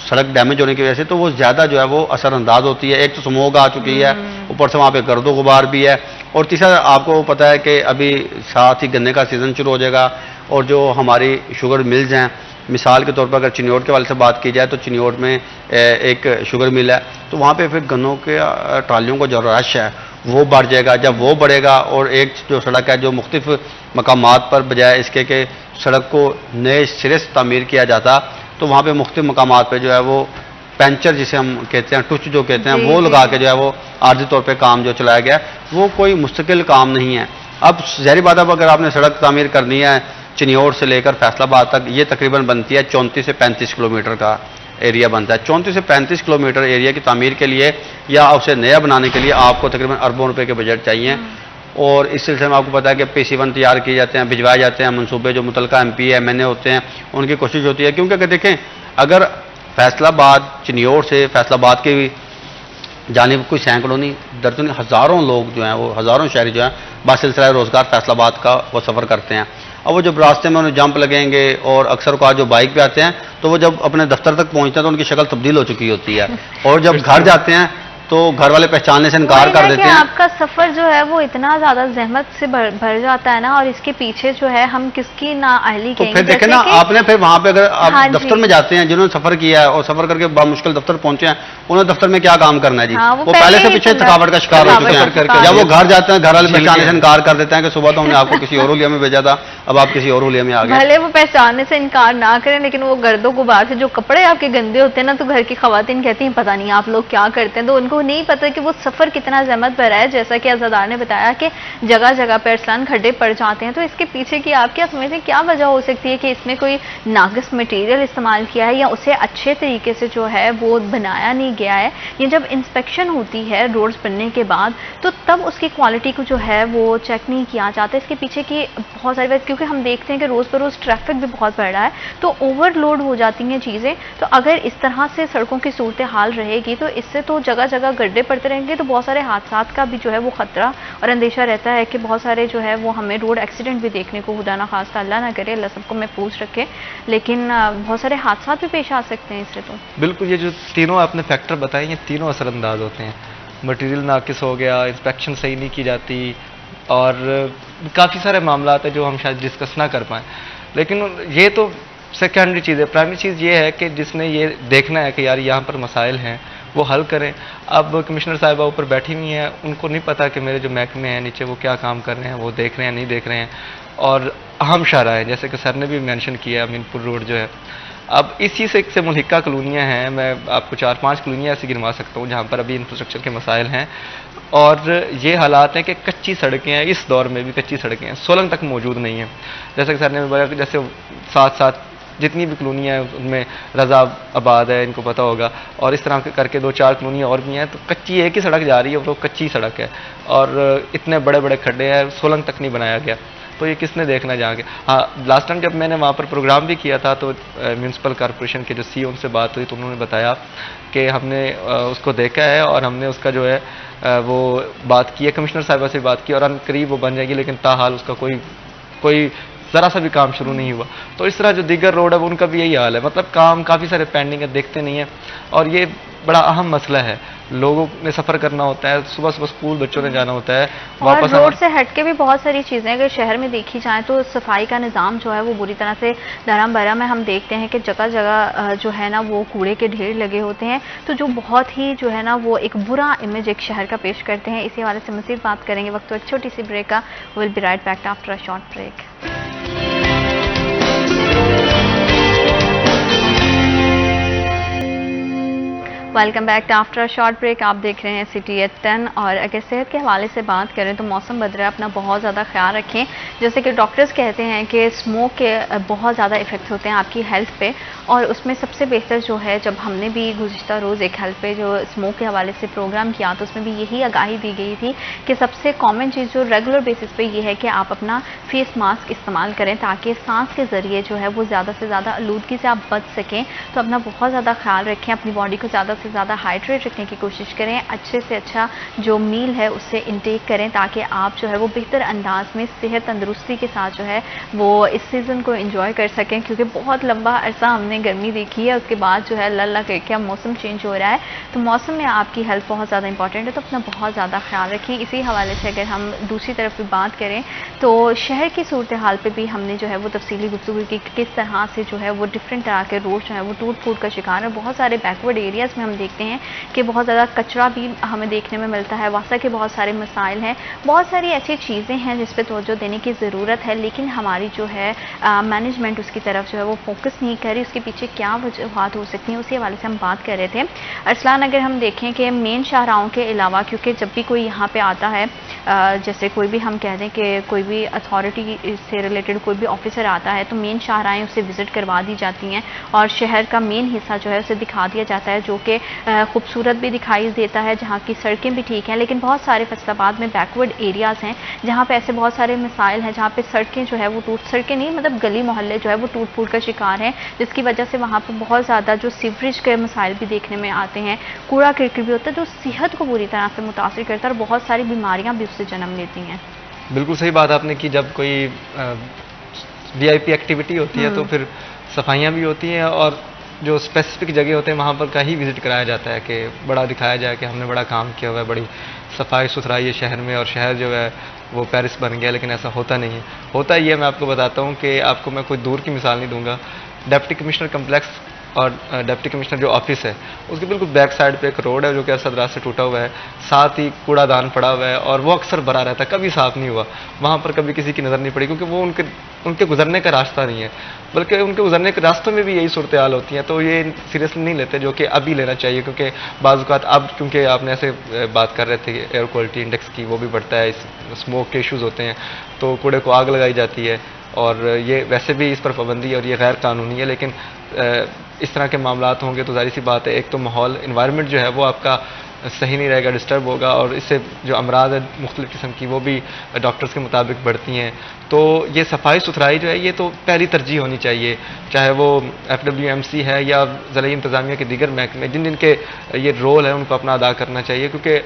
सड़क डैमेज होने की वजह से, तो वो ज़्यादा जो है वो असरअंदाज होती है। एक तो स्मोक आ चुकी है, ऊपर से वहाँ पे गर्दो गुबार भी है, और तीसरा आपको पता है कि अभी साथ ही गन्ने का सीज़न शुरू हो जाएगा, और जो हमारी शुगर मिल्स हैं, मिसाल के तौर पर अगर चिन्योट के वाले से बात की जाए तो चिन्योट में एक शुगर मिल है, तो वहाँ पे फिर गन्नों के ट्रालियों का जो रश है वो बढ़ जाएगा। जब वो बढ़ेगा और एक जो सड़क है जो मुख्तलिफ मकामात पर बजाय इसके कि सड़क को नए सिरे से तामीर किया जाता, तो वहाँ पे मुख्तलिफ मकामात पर जो है वो पेंचर जिसे हम कहते हैं, टुच जो कहते हैं, वो लगा के जो है वो आर्जी तौर पर काम जो चलाया गया, वो कोई मुस्तकिल काम नहीं है। अब ज़ाहिर बात है, अगर आपने सड़क तामीर करनी है चिन्योट से लेकर फैसलाबाद तक, ये तकरीबन बनती है 34 से 35 किलोमीटर का एरिया बनता है। 34 से 35 किलोमीटर एरिया की तामीर के लिए या उसे नया बनाने के लिए आपको तकरीबन अरबों रुपए के बजट चाहिए, और इस सिलसिले में आपको पता है कि PC1 तैयार किए जाते हैं, भिजवाए जाते हैं मनसूबे, जो मुतलका MP MNA होते हैं उनकी कोशिश होती है। क्योंकि अगर देखें, अगर फैसलाबाद चिन्योट से फैसलाबाद की जानिब कोई सैकड़ों नहीं दर्जनों हज़ारों लोग जो हैं वो हज़ारों शहरी जो हैं बासिलसिला रोज़गार फैसलाबाद का वो सफ़र करते हैं। अब वो जब रास्ते में उन्हें जंप लगेंगे, और अक्सर को आज जो बाइक पे आते हैं तो वो जब अपने दफ्तर तक पहुंचते हैं तो उनकी शक्ल तब्दील हो चुकी होती है, और जब घर जाते हैं तो घर वाले पहचानने से इनकार कर देते हैं। आपका सफर जो है वो इतना ज्यादा जहमत से भर जाता है ना, और इसके पीछे जो है हम किसकी नाअहली तो कहेंगे। फिर देखें ना, आपने फिर वहां पे अगर आप दफ्तर में जाते हैं, जिन्होंने सफर किया है और सफर करके बामुश्किल दफ्तर पहुंचे हैं, उन्हें दफ्तर में क्या काम करना है जी। वो पहले से पीछे थकावट का शिकार हो चुके हैं। जब वो घर जाते हैं घर वाले पहचानने से इनकार कर देते हैं कि सुबह तो हमने आपको किसी और हुलिया में भेजा था, अब आप किसी और हुलिया में आ गए। भले वो पहचानने से इनकार ना करें, लेकिन वो गर्दो गुबार से जो कपड़े आपके गंदे होते हैं ना, तो घर की खवातीन कहती हैं पता नहीं आप लोग क्या करते हैं। तो उनको नहीं पता कि वो सफर कितना जहमत भरा है। जैसा कि अज़ादार ने बताया कि जगह जगह पर अरसलान खड्डे पड़ जाते हैं, तो इसके पीछे की आप क्या समझते हैं, क्या वजह हो सकती है कि इसमें कोई नागिस मटेरियल इस्तेमाल किया है, या उसे अच्छे तरीके से जो है वो बनाया नहीं गया है। ये जब इंस्पेक्शन होती है रोड्स बनने के बाद, तो तब उसकी क्वालिटी को जो है वो चेक नहीं किया जाता। इसके पीछे की बहुत सारी बात, क्योंकि हम देखते हैं कि रोज़ बरोज़ ट्रैफिक भी बहुत बढ़ रहा है, तो ओवरलोड हो जाती हैं चीज़ें। तो अगर इस तरह से सड़कों की सूरत हाल रहेगी, तो इससे तो जगह जगह गड्ढे पड़ते रहेंगे, तो बहुत सारे हादसा का भी जो है वो खतरा और अंदेशा रहता है कि बहुत सारे जो है वो हमें रोड एक्सीडेंट भी देखने को खुदा ना खास्ता, अल्लाह ना करे, अल्लाह सबको महफूज रखे, लेकिन बहुत सारे हादसा भी पेश आ सकते हैं इससे। तो बिल्कुल, ये जो तीनों आपने फैक्टर बताए, ये तीनों असरअंदाज होते हैं। मटेरियल नाकिस हो गया, इंस्पेक्शन सही नहीं की जाती, और काफ़ी सारे मामला हैं जो हम शायद डिस्कस ना कर पाएँ। लेकिन ये तो सेकेंडरी चीज़ है। प्राइमरी चीज़ ये है कि जिसने ये देखना है कि यार यहाँ पर मसाइल हैं, वो हल करें। अब कमिश्नर साहिबा ऊपर बैठी हुई हैं, उनको नहीं पता कि मेरे जो महकमे हैं नीचे वो क्या काम कर रहे हैं, वो देख रहे हैं नहीं देख रहे हैं। और अहम शारा है, जैसे कि सर ने भी मेंशन किया, अमीनपुर रोड जो है, अब इसी से मुल्हिका कॉलोनियाँ हैं। मैं आपको 4-5 कॉलोनियाँ ऐसी गिनवा सकता हूँ जहाँ पर अभी इंफ्रास्ट्रक्चर के मसाइल हैं, और ये हालात हैं कि कच्ची सड़कें हैं, इस दौर में भी कच्ची सड़कें हैं, सोलंग तक मौजूद नहीं है। जैसे कि सर ने बताया कि जैसे साथ साथ जितनी भी कॉलोनियाँ हैं उनमें रजा आबाद है, इनको पता होगा, और इस तरह करके 2-4 कॉलोनियाँ और भी हैं। तो कच्ची एक ही सड़क जा रही है, वो कच्ची सड़क है, और इतने बड़े बड़े खड्डे हैं, सोलंग तक नहीं बनाया गया। तो ये किसने देखना जाके। हाँ, लास्ट टाइम जब मैंने वहाँ पर प्रोग्राम भी किया था तो म्यूनसिपल कॉरपोरेशन के जो CEO उनसे बात हुई तो उन्होंने बताया कि हमने उसको देखा है और हमने उसका जो है वो बात की है, कमिश्नर साहिबा से बात की, और करीब वो बन जाएगी, लेकिन ताहाल उसका कोई ज़रा सा भी काम शुरू नहीं हुआ। तो इस तरह जो दीगर रोड है वो उनका भी यही हाल है, मतलब काम काफ़ी सारे पेंडिंग है, देखते नहीं है। और ये बड़ा अहम मसला है, लोगों ने सफ़र करना होता है, सुबह सुबह स्कूल बच्चों ने जाना होता है, और रोड से हटके भी बहुत सारी चीज़ें अगर शहर में देखी जाए तो सफाई का निज़ाम जो है वो बुरी तरह से धर्म भरम है। हम देखते हैं कि जगह जगह जो है ना वो कूड़े के ढेर लगे होते हैं, तो जो बहुत ही जो है ना वो एक बुरा इमेज एक शहर का पेश करते हैं। इसी हवाले से मज़ीद बात करेंगे वक्त तो एक छोटी सी ब्रेक का। Will be right back after a short break. Welcome back after short break. आप देख रहे हैं सिटी एट 10। और अगर सेहत के हवाले से बात करें तो मौसम बदल रहा है, अपना बहुत ज़्यादा ख्याल रखें। जैसे कि डॉक्टर्स कहते हैं कि स्मोक के बहुत ज़्यादा इफ़ेक्ट होते हैं आपकी हेल्थ पे, और उसमें सबसे बेहतर जो है, जब हमने भी गुज़िश्ता रोज़ एक हेल्थ पे जो स्मोक के हवाले से प्रोग्राम किया तो उसमें भी यही आगाही दी गई थी कि सबसे कॉमन चीज़ जो रेगुलर बेसिस पे ये है कि आप अपना फेस मास्क इस्तेमाल करें ताकि सांस के ज़रिए जो है वो ज़्यादा से ज़्यादा आलूदगी से आप बच सकें। तो अपना बहुत ज़्यादा ख्याल रखें, अपनी बॉडी को ज़्यादा से ज़्यादा हाइड्रेट रखने की कोशिश करें, अच्छे से अच्छा जो मील है उससे इंटेक करें ताकि आप जो है वो बेहतर अंदाज में सेहत तंदुरुस्ती के साथ जो है वो इस सीज़न को एंजॉय कर सकें। क्योंकि बहुत लंबा अरसा हमने गर्मी देखी है, उसके बाद जो है अल्लाह करके अब मौसम चेंज हो रहा है, तो मौसम में आपकी हेल्थ बहुत ज़्यादा इंपॉर्टेंट है, तो अपना बहुत ज़्यादा ख्याल रखिए। इसी हवाले से अगर हम दूसरी तरफ भी बात करें तो शहर की सूरत हाल पर भी हमने जो है वो तफसीली गुफ्तगू की किस तरह से जो है वो डिफरेंट तरह के रोड जो है वो टूट फूट का शिकार है। बहुत सारे बैकवर्ड एरियाज़ में हम देखते हैं कि बहुत ज़्यादा कचरा भी हमें देखने में मिलता है, वासा के बहुत सारे मसाइल हैं, बहुत सारी ऐसी चीज़ें हैं जिस पे तवज्जो देने की ज़रूरत है, लेकिन हमारी जो है मैनेजमेंट उसकी तरफ जो है वो फोकस नहीं कर रही। उसके पीछे क्या वजूहात हो सकती हैं, उसी हवाले से हम बात कर रहे थे। अरसलान, अगर हम देखें कि मेन शाहराहों के अलावा, क्योंकि जब भी कोई यहाँ पे आता है, जैसे कोई भी हम कह दें कि कोई भी अथॉरिटी से रिलेटेड कोई भी ऑफिसर आता है तो मेन शाहराहें उसे विज़िट करवा दी जाती हैं और शहर का मेन हिस्सा जो है उसे दिखा दिया जाता है, जो कि खूबसूरत भी दिखाई देता है, जहाँ की सड़कें भी ठीक हैं। लेकिन बहुत सारे फैसलाबाद में बैकवर्ड एरियाज़ हैं जहाँ पे ऐसे बहुत सारे मसाइल हैं, जहाँ पे सड़कें जो है वो सड़कें नहीं मतलब गली मोहल्ले जो है वो टूट फूट का शिकार हैं, जिसकी वजह से वहाँ पर बहुत ज़्यादा जो सीवरेज के मसाइल भी देखने में आते हैं, कूड़ा करकट भी होता है जो सेहत को बुरी तरह से मुतासिर करता है और बहुत सारी बीमारियाँ भी उससे जन्म लेती हैं। बिल्कुल सही बात आपने की। जब कोई VIP एक्टिविटी होती है तो फिर सफाइयाँ भी होती हैं और जो स्पेसिफिक जगह होते हैं वहाँ पर का ही विज़िट कराया जाता है कि बड़ा दिखाया जाए कि हमने बड़ा काम किया हुआ है, बड़ी सफाई सुथराई है शहर में और शहर जो है वो पेरिस बन गया। लेकिन ऐसा होता नहीं है। होता ये मैं आपको बताता हूँ कि आपको मैं कोई दूर की मिसाल नहीं दूंगा। डिप्टी कमिश्नर कम्प्लेक्स और डिप्टी कमिश्नर जो ऑफिस है उसके बिल्कुल बैक साइड पे एक रोड है जो कि अरसद रात से टूटा हुआ है, साथ ही कूड़ादान पड़ा हुआ है और वो अक्सर भरा रहता है, कभी साफ़ नहीं हुआ। वहाँ पर कभी किसी की नज़र नहीं पड़ी क्योंकि वो उनके गुजरने का रास्ता नहीं है, बल्कि उनके गुजरने के रास्तों में भी यही सूरत हाल होती हैं। तो ये सीरियसली नहीं लेते, जो कि अभी लेना चाहिए, क्योंकि बाज़ अब क्योंकि आपने ऐसे बात कर रहे थे कि एयर क्वालिटी इंडेक्स की वो भी बढ़ता है, स्मोक के इशूज़ होते हैं, तो कूड़े को आग लगाई जाती है और ये वैसे भी इस पर पाबंदी है और ये गैर कानूनी है। लेकिन इस तरह के मामलात होंगे तो ज़ाहिर सी बात है, एक तो माहौल इन्वायरमेंट जो है वो आपका सही नहीं रहेगा, डिस्टर्ब होगा और इससे जो अमराज है मुख्तलिफ़ किस्म की वो भी डॉक्टर्स के मुताबिक बढ़ती हैं। तो ये सफाई सुथराई जो है ये तो पहली तरजीह होनी चाहिए, चाहे वो FWMC है या ज़िला इंतज़ामिया के दीगर महकमे जिन जिनके ये रोल है उनको अपना अदा करना चाहिए, क्योंकि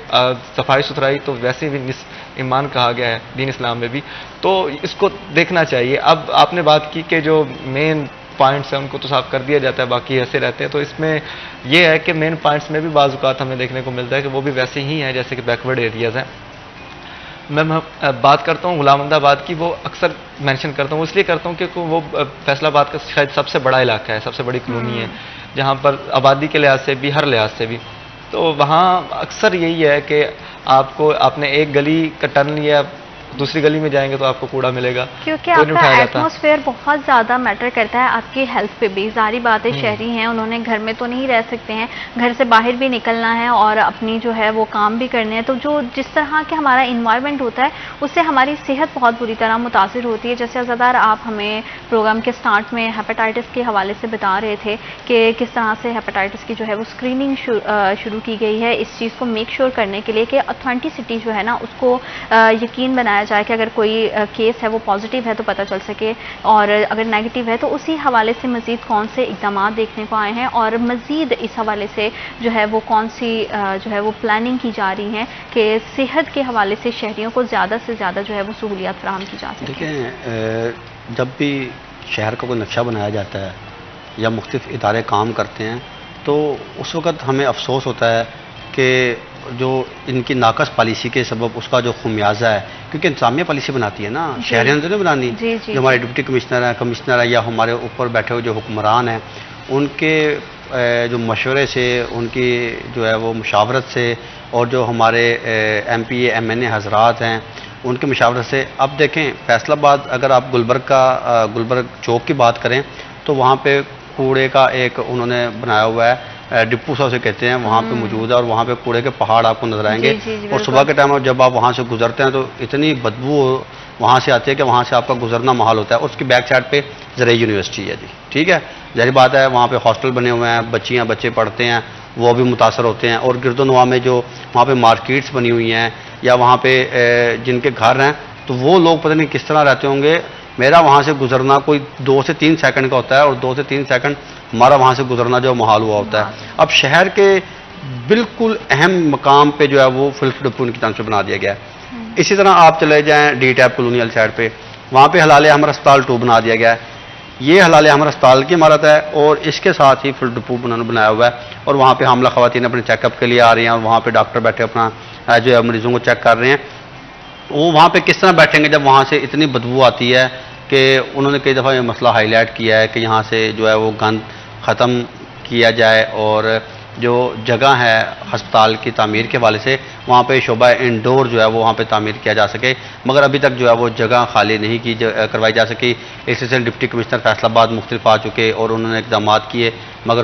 सफाई सुथराई तो वैसे भी ईमान कहा गया है दीन इस्लाम में भी, तो इसको देखना चाहिए। अब आपने बात की कि जो मेन पॉइंट्स हैं उनको तो साफ कर दिया जाता है, बाकी ऐसे रहते हैं। तो इसमें यह है कि मेन पॉइंट्स में भी बाज़ औक़ात हमें देखने को मिलता है कि वो भी वैसे ही हैं जैसे कि बैकवर्ड एरियाज़ हैं। मैं बात करता हूँ गुलामंदाबाद की, वो अक्सर मेंशन करता हूँ, इसलिए करता हूँ क्योंकि वो फैसलाबाद का शायद सबसे बड़ा इलाका है, सबसे बड़ी कॉलोनी है जहाँ पर आबादी के लिहाज से भी हर लिहाज से भी, तो वहाँ अक्सर यही है कि आपने एक गली का टर्न लिया दूसरी गली में जाएंगे तो आपको कूड़ा मिलेगा, क्योंकि कोई नहीं आपका उठाया जाता। एटमॉस्फेयर बहुत ज़्यादा मैटर करता है आपकी हेल्थ पे भी। जारी बात है, शहरी हैं, उन्होंने घर में तो नहीं रह सकते हैं, घर से बाहर भी निकलना है और अपनी जो है वो काम भी करने हैं। तो जो जिस तरह के हमारा इन्वायरमेंट होता है उससे हमारी सेहत बहुत बुरी तरह मुतासिर होती है। जैसे अज़ादार आप हमें प्रोग्राम के स्टार्ट में हेपेटाइटिस के हवाले से बता रहे थे कि किस तरह से हेपेटाइटिस की जो है वो स्क्रीनिंग शुरू की गई है इस चीज़ को मेक श्योर करने के लिए कि ऑथेंटिसिटी जो है ना उसको यकीन बनाया जाए कि अगर कोई केस है वो पॉजिटिव है तो पता चल सके, और अगर नेगेटिव है तो उसी हवाले से मज़ीद कौन से इक़दाम देखने को आए हैं और मज़ीद इस हवाले से जो है वो कौन सी जो है वो प्लानिंग की जा रही है कि सेहत के हवाले से शहरियों को ज़्यादा से ज़्यादा जो है वो सहूलियात फराहम की जा सके। देखें, जब भी शहर का कोई नक्शा बनाया जाता है या मुख्तलिफ इदारे काम करते हैं तो उस वक़्त हमें अफसोस होता है कि जो इनकी नाकस पॉलिसी के सबब उसका जो खुमियाजा है, क्योंकि इंतजामिया पॉलिसी बनाती है ना, शहरियों ने तो नहीं बनानी। जो हमारे डिप्टी कमिश्नर है या हमारे ऊपर बैठे हुए जो हुक्मरान हैं उनके जो मशवरे से, उनकी जो है वो मुशावरत से, और जो हमारे MP MNA हजरात हैं उनके मुशावरत से। अब देखें फैसलाबाद, अगर आप गुलबर्ग चौक की बात करें तो वहाँ पे कूड़े का एक उन्होंने बनाया हुआ है, डिप्पू साहब से कहते हैं, वहाँ पे मौजूद है और वहाँ पे कूड़े के पहाड़ आपको नजर आएंगे। और सुबह के टाइम जब आप वहाँ से गुजरते हैं तो इतनी बदबू वहाँ से आती है कि वहाँ से आपका गुजरना महाल होता है। उसकी बैक साइड पे ज़राई यूनिवर्सिटी है जी, ठीक है, जाहिर बात है वहाँ पे हॉस्टल बने हुए हैं, बच्चे पढ़ते हैं, वो भी मुतासर होते हैं। और गिरदोनवा में जो वहाँ पे मार्केट्स बनी हुई हैं या वहाँ पे जिनके घर हैं तो वो लोग पता नहीं किस तरह रहते होंगे। मेरा वहाँ से गुजरना कोई 2 से 3 सेकंड का होता है और 2 से 3 सेकंड हमारा वहाँ से गुजरना जो महाल हुआ होता है। अब शहर के बिल्कुल अहम मकाम पे जो है वो फिल्टर डिपो की तरफ से बना दिया गया है। इसी तरह आप चले जाएं डी टैप कॉलोनियल साइड पे, वहाँ पे हलाल अहमर अस्पताल 2 बना दिया गया है। ये हलाल अहमर अस्पताल की इमारत है और इसके साथ ही फिल्टर डिपो उन्होंने बनाया हुआ है और वहाँ पे हामला खवातीन अपने चेकअप के लिए आ रही हैं और वहाँ पे डॉक्टर बैठे अपना जो है मरीजों को चेक कर रहे हैं। वो वहाँ पे किस तरह बैठेंगे जब वहाँ से इतनी बदबू आती है कि उन्होंने कई दफ़ा ये मसला हाईलाइट किया है कि यहाँ से जो है वो गंद ख़त्म किया जाए और जो जगह है हस्पताल की तामीर के हवाले से वहाँ पे शोबा इंडोर जो है वो वहाँ पे तामीर किया जा सके, मगर अभी तक जो है वो जगह खाली नहीं की करवाई जा सकी। एसिस्टेंट डिप्टी कमिश्नर फैसलाबाद मुख्तलिफ आ चुके और उन्होंने इक़दाम किए मगर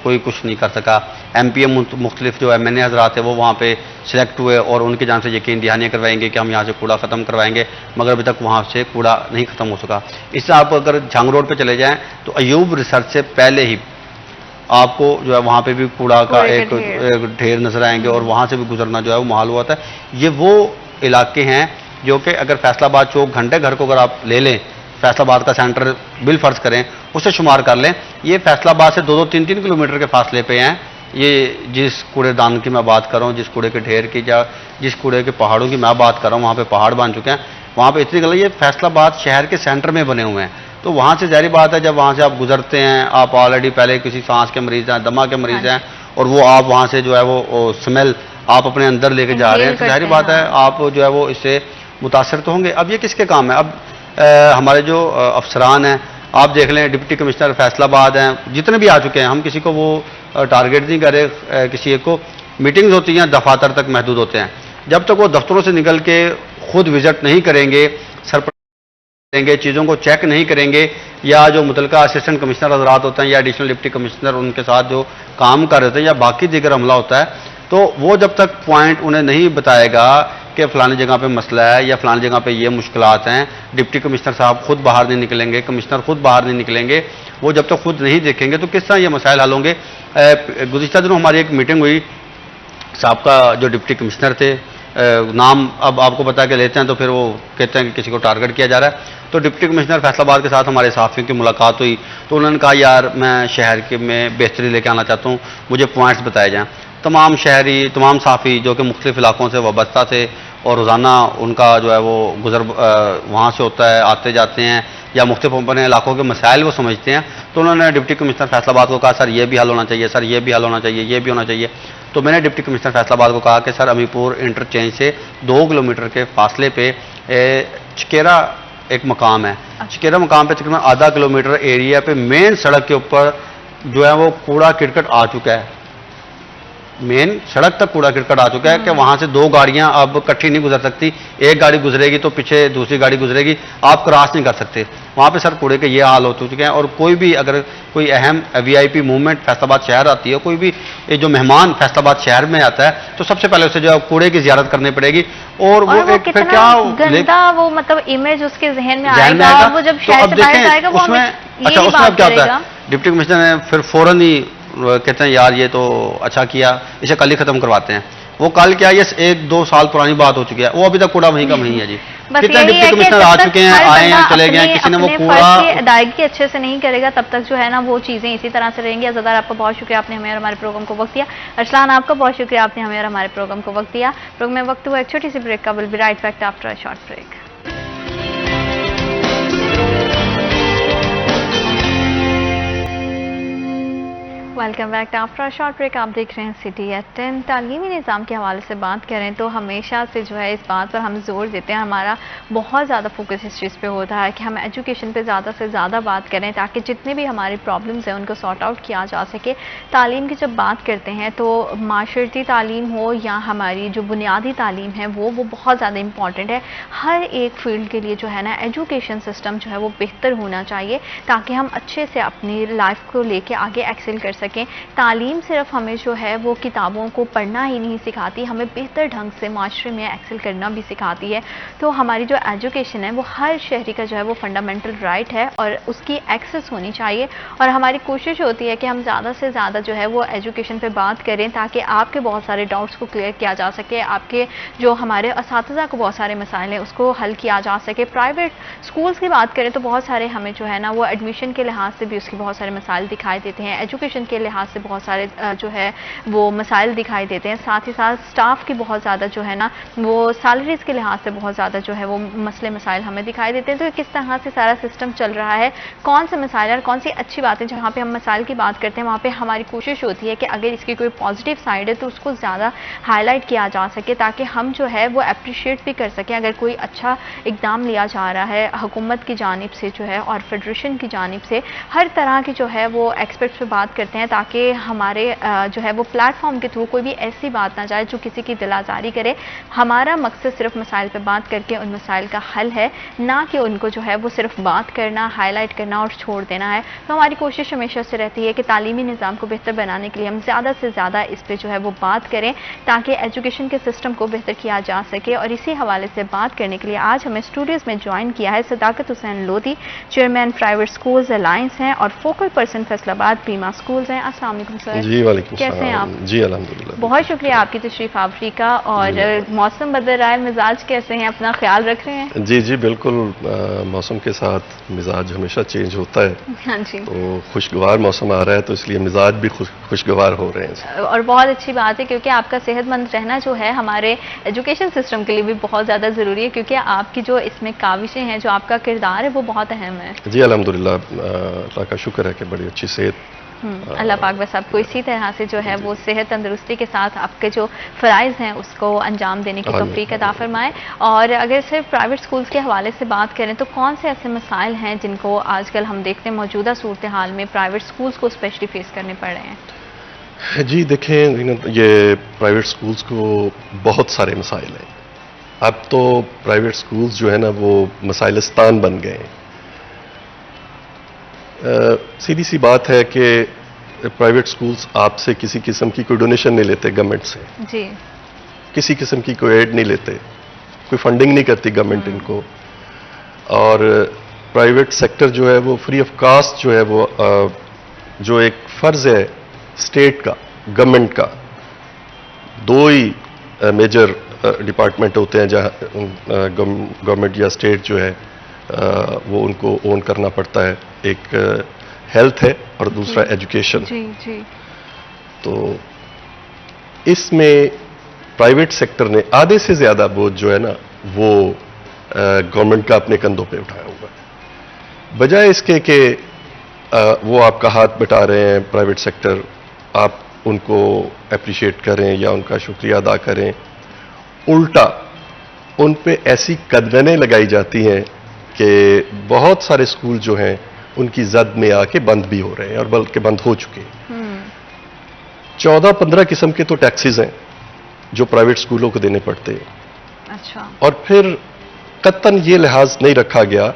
कोई कुछ नहीं कर सका। MPM मुख्तलिफ जो MNA हजरात है वो वहाँ पे सिलेक्ट हुए और उनकी जान से यकीन दहानियाँ करवाएंगे कि हम यहाँ से कूड़ा ख़त्म करवाएंगे, मगर अभी तक वहाँ से कूड़ा नहीं ख़त्म हो सका। इससे आप अगर झांग रोड पर चले जाएँ तो अयूब रिसर्च से पहले ही आपको जो है वहाँ पे भी कूड़ा का एक ढेर नजर आएंगे और वहाँ से भी गुजरना जो है वो महाल हुआ था। ये वो इलाके हैं जो कि अगर फैसलाबाद चौक घंटे घर को अगर आप ले लें, फैसलाबाद का सेंटर बिल फर्ज करें, उससे शुमार कर लें, ये फैसलाबाद से 2-2, 3-3 किलोमीटर के फासले पे हैं। ये जिस कूड़ेदान की मैं बात कर रहा हूँ, जिस कूड़े के ढेर की या जिस कूड़े के पहाड़ों की मैं बात कर रहा हूँ, वहाँ पे पहाड़ बन चुके हैं। वहाँ पे इतनी गलत, ये फैसलाबाद शहर के सेंटर में बने हुए हैं। तो वहाँ से जाहिर बात है जब वहाँ से आप गुजरते हैं, आप ऑलरेडी पहले किसी सांस के मरीज हैं, दमा के मरीज हैं और वो आप वहाँ से जो है वो स्मेल आप अपने अंदर लेके जा रहे हैं, तो जाहिर बात है आप जो है वो इससे मुतासर तो होंगे। अब ये किसके काम है? अब हमारे जो अफसरान हैं, आप देख लें डिप्टी कमिश्नर फैसलाबाद हैं, जितने भी आ चुके हैं, हम किसी को वो टारगेट नहीं कर रहे, किसी एक को मीटिंग्स होती हैं दफातर तक महदूद होते हैं। जब तक वो दफ्तरों से निकल के खुद विजिट नहीं करेंगे, करेंगे, चीज़ों को चेक नहीं करेंगे, या जो मुतलका असिस्टेंट कमिश्नर हजरात होते हैं या एडिशनल डिप्टी कमिश्नर उनके साथ जो काम कर रहे थे या बाकी दीगर हमला होता है, तो वो जब तक पॉइंट उन्हें नहीं बताएगा कि फ़लानी जगह पे मसला है या फ़लानी जगह पे ये मुश्किलात हैं, डिप्टी कमिश्नर साहब खुद बाहर नहीं निकलेंगे, कमिश्नर खुद बाहर नहीं निकलेंगे, वो जब तक खुद नहीं देखेंगे तो किस तरह ये मसाइल हल होंगे। गुज़िश्ता दिनों हमारी एक मीटिंग हुई, साबका जो डिप्टी कमिश्नर थे, नाम अब आपको पता है कि लेते हैं तो फिर वो कहते हैं कि किसी को टारगेट किया जा रहा है, तो डिप्टी कमिश्नर फैसलाबाद के साथ हमारे साथियों की मुलाकात हुई तो उन्होंने कहा यार मैं शहर के में बेहतरी लेके आना चाहता हूँ, मुझे पॉइंट्स बताए जाएँ। तमाम शहरी, तमाम साफ़ी जो कि मुख्तलिफ इलाकों से वाबस्ता थे और रोज़ाना उनका जो है वो गुजर वहाँ से होता है, आते जाते हैं या मुख्तलिफ अपने इलाकों के मसाइल वो समझते हैं, तो उन्होंने डिप्टी कमिश्नर फैसलाबाद को कहा सर ये भी हल होना चाहिए, सर ये भी हल होना चाहिए, ये भी होना चाहिए। तो मैंने डिप्टी कमिश्नर फैसलाबाद को कहा कि सर अमीपुर इंटरचेंज से 2 किलोमीटर के फासले पे चकेरा एक मकाम है, चकेरा मकाम पे तकरीबन आधा किलोमीटर एरिया पे मेन सड़क के ऊपर जो है वो कूड़ा किरकट आ चुका है। मेन सड़क तक कूड़ा करकट आ चुका है कि वहां से दो गाड़ियां अब इकट्ठी नहीं गुजर सकती, एक गाड़ी गुजरेगी तो पीछे दूसरी गाड़ी गुजरेगी, आप क्रॉस नहीं कर सकते वहां पे। सर कूड़े के ये हाल हो चुके हैं। और कोई भी अगर कोई अहम VIP मूवमेंट फैसलाबाद शहर आती है, कोई भी जो मेहमान फैसलाबाद शहर में आता है, तो सबसे पहले उसे जो है कूड़े की जियारत करनी पड़ेगी। और वो एक फिर क्या गंदा वो मतलब इमेज उसके जहन में आएगा, और वो जब शहर से बाहर जाएगा वो उसमें अच्छा उसमें क्या होता है, डिप्टी कमिश्नर ने फिर फौरन ही कहते हैं यार ये तो अच्छा किया, इसे कल ही खत्म करवाते हैं। वो कल क्या, ये 1-2 साल पुरानी बात हो चुकी है, वो अभी तक कूड़ा वहीं का वहीं है जी। कितने डिप्टी कमिश्नर आ चुके हैं, आए हैं, चले गए, किसी ने वो कूड़ा अदायगी अच्छे से नहीं करेगा तब तक जो है ना वो चीजें इसी तरह से रहेंगी। अज़ादार आपका बहुत शुक्रिया, आपने हमें और हमारे प्रोग्राम को वक्त दिया। अरसलान आपका बहुत शुक्रिया, आपने हमें और हमारे प्रोग्राम को वक्त दिया। प्रोग्राम में वक्त हुआ एक छोटी सी ब्रेक का, will be right back after a short break. Welcome back after a short break. आप देख रहे हैं सिटी एट 10। तालीमी निज़ाम के हवाले से बात करें तो हमेशा से जो है इस बात पर हम जोर देते हैं, हमारा बहुत ज़्यादा फोकस इस चीज़ पे होता है कि हम एजुकेशन पे ज़्यादा से ज़्यादा बात करें ताकि जितने भी हमारी प्रॉब्लम्स हैं उनको सॉर्ट आउट किया जा सके। तालीम की जब बात करते हैं तो माशरती तालीम हो या हमारी जो बुनियादी तालीम है वो बहुत ज़्यादा इंपॉर्टेंट है। हर एक फील्ड के लिए जो है ना एजुकेशन सिस्टम जो है वो बेहतर होना चाहिए ताकि हम अच्छे से अपनी लाइफ को लेके आगे एक्सेल कर सकें। तालीम सिर्फ हमें जो है वो किताबों को पढ़ना ही नहीं सिखाती, हमें बेहतर ढंग से माशरे में एक्सेल करना भी सिखाती है। तो हमारी जो एजुकेशन है वो हर शहरी का जो है वो फंडामेंटल राइट है और उसकी एक्सेस होनी चाहिए। और हमारी कोशिश होती है कि हम ज़्यादा से ज़्यादा जो है वो एजुकेशन पे बात करें ताकि आपके बहुत सारे डाउट्स को क्लियर किया जा सके, आपके जो हमारे असातिज़ा को बहुत सारे मसाइल हैं उसको हल किया जा सके। प्राइवेट स्कूल्स की बात करें तो बहुत सारे हमें जो है ना वो एडमिशन के लिहाज से भी उसके बहुत सारे मसाइल दिखाई देते हैं, एजुकेशन के लिहाज से बहुत सारे जो है वो मसाइल दिखाई देते हैं। साथ ही साथ स्टाफ की बहुत ज़्यादा जो है ना वो सैलरीज़ के लिहाज से बहुत ज़्यादा जो है वो मसले मसाइल हमें दिखाई देते हैं। तो किस तरह से सारा सिस्टम चल रहा है, कौन से मसाइल और कौन सी अच्छी बातें, जहाँ पे हम मसाइल की बात करते हैं वहाँ पे हमारी कोशिश होती है कि अगर इसकी कोई पॉजिटिव साइड है तो उसको ज़्यादा हाईलाइट किया जा सके ताकि हम जो है वो अप्रिशिएट भी कर सकें अगर कोई अच्छा इकदाम लिया जा रहा है हुकूमत की जानिब से जो है और फेडरेशन की जानिब से। हर तरह की जो है वो एक्सपर्ट्स पे बात करते हैं ताकि हमारे जो है वो प्लेटफॉर्म के थ्रू कोई भी ऐसी बात ना जाए जो किसी की दिल आज़ारी करे। हमारा मकसद सिर्फ मसाइल पे बात करके उन मसाइल का हल है, ना कि उनको जो है वो सिर्फ बात करना, हाईलाइट करना और छोड़ देना है। तो हमारी कोशिश हमेशा से रहती है कि तालीमी निज़ाम को बेहतर बनाने के लिए हम ज़्यादा से ज़्यादा इस पर जो है वो बात करें ताकि एजुकेशन के सिस्टम को बेहतर किया जा सके। और इसी हवाले से बात करने के लिए आज हमें स्टूडियोज़ में ज्वाइन किया है Sadaqat Hussain Lodhi, chairman private schools alliance हैं और focal person Faisalabad Prima schools हैं। अस्सलाम वालेकुम सर। जी वालेकुम कैसे हैं आप? जी अल्हम्दुलिल्लाह। बहुत शुक्रिया आपकी तशरीफ आवरी का। और मौसम बदल रहा है, मिजाज कैसे हैं, अपना ख्याल रख रहे हैं? जी जी बिल्कुल, मौसम के साथ मिजाज हमेशा चेंज होता है। हाँ जी। तो खुशगवार मौसम आ रहा है तो इसलिए मिजाज भी खुशगवार हो रहे हैं। और बहुत अच्छी बात है क्योंकि आपका सेहतमंद रहना जो है हमारे एजुकेशन सिस्टम के लिए भी बहुत ज़्यादा ज़रूरी है क्योंकि आपकी जो इसमें काविशें हैं, जो आपका किरदार है वो बहुत अहम है। जी अल्हम्दुलिल्लाह, अल्लाह का शुक्र है कि बड़ी अच्छी सेहत। अल्लाह पाक बस आपको इसी तरह से जो है वो सेहत तंदुरुस्ती के साथ आपके जो फ़राइज़ हैं उसको अंजाम देने की तौफीक अता फरमाए। और अगर सिर्फ प्राइवेट स्कूल्स के हवाले से बात करें तो कौन से ऐसे मसाइल हैं जिनको आजकल हम देखते हैं मौजूदा सूरत हाल में प्राइवेट स्कूल्स को स्पेशली फेस करने पड़ रहे हैं? जी देखें, ये प्राइवेट स्कूल्स को बहुत सारे मसाइल हैं। अब तो प्राइवेट स्कूल्स जो है ना वो मसाइलिस्तान बन गए हैं। सीधी सी बात है कि प्राइवेट स्कूल्स आपसे किसी किस्म की कोई डोनेशन नहीं लेते गवर्नमेंट से जी, किसी किस्म की कोई एड नहीं लेते, कोई फंडिंग नहीं करती गवर्नमेंट इनको। और प्राइवेट सेक्टर जो है वो फ्री ऑफ कास्ट जो है वो जो एक फ़र्ज है स्टेट का, गवर्नमेंट का, दो ही मेजर डिपार्टमेंट होते हैं जहाँ गवर्नमेंट या स्टेट जो है वो उनको ओन करना पड़ता है। एक हेल्थ है और दूसरा एजुकेशन। जी जी। तो इसमें प्राइवेट सेक्टर ने आधे से ज्यादा बोझ जो है ना वो गवर्नमेंट का अपने कंधों पे उठाया हुआ है। बजाय इसके कि वो आपका हाथ बटा रहे हैं प्राइवेट सेक्टर, आप उनको अप्रिशिएट करें या उनका शुक्रिया अदा करें, उल्टा उन पे ऐसी कदगनें लगाई जाती हैं कि बहुत सारे स्कूल जो हैं उनकी जद में आके बंद भी हो रहे हैं और बल्कि बंद हो चुके हैं। 14-15 किस्म के तो टैक्सेस हैं जो प्राइवेट स्कूलों को देने पड़ते हैं। अच्छा। और फिर कतन ये लिहाज नहीं रखा गया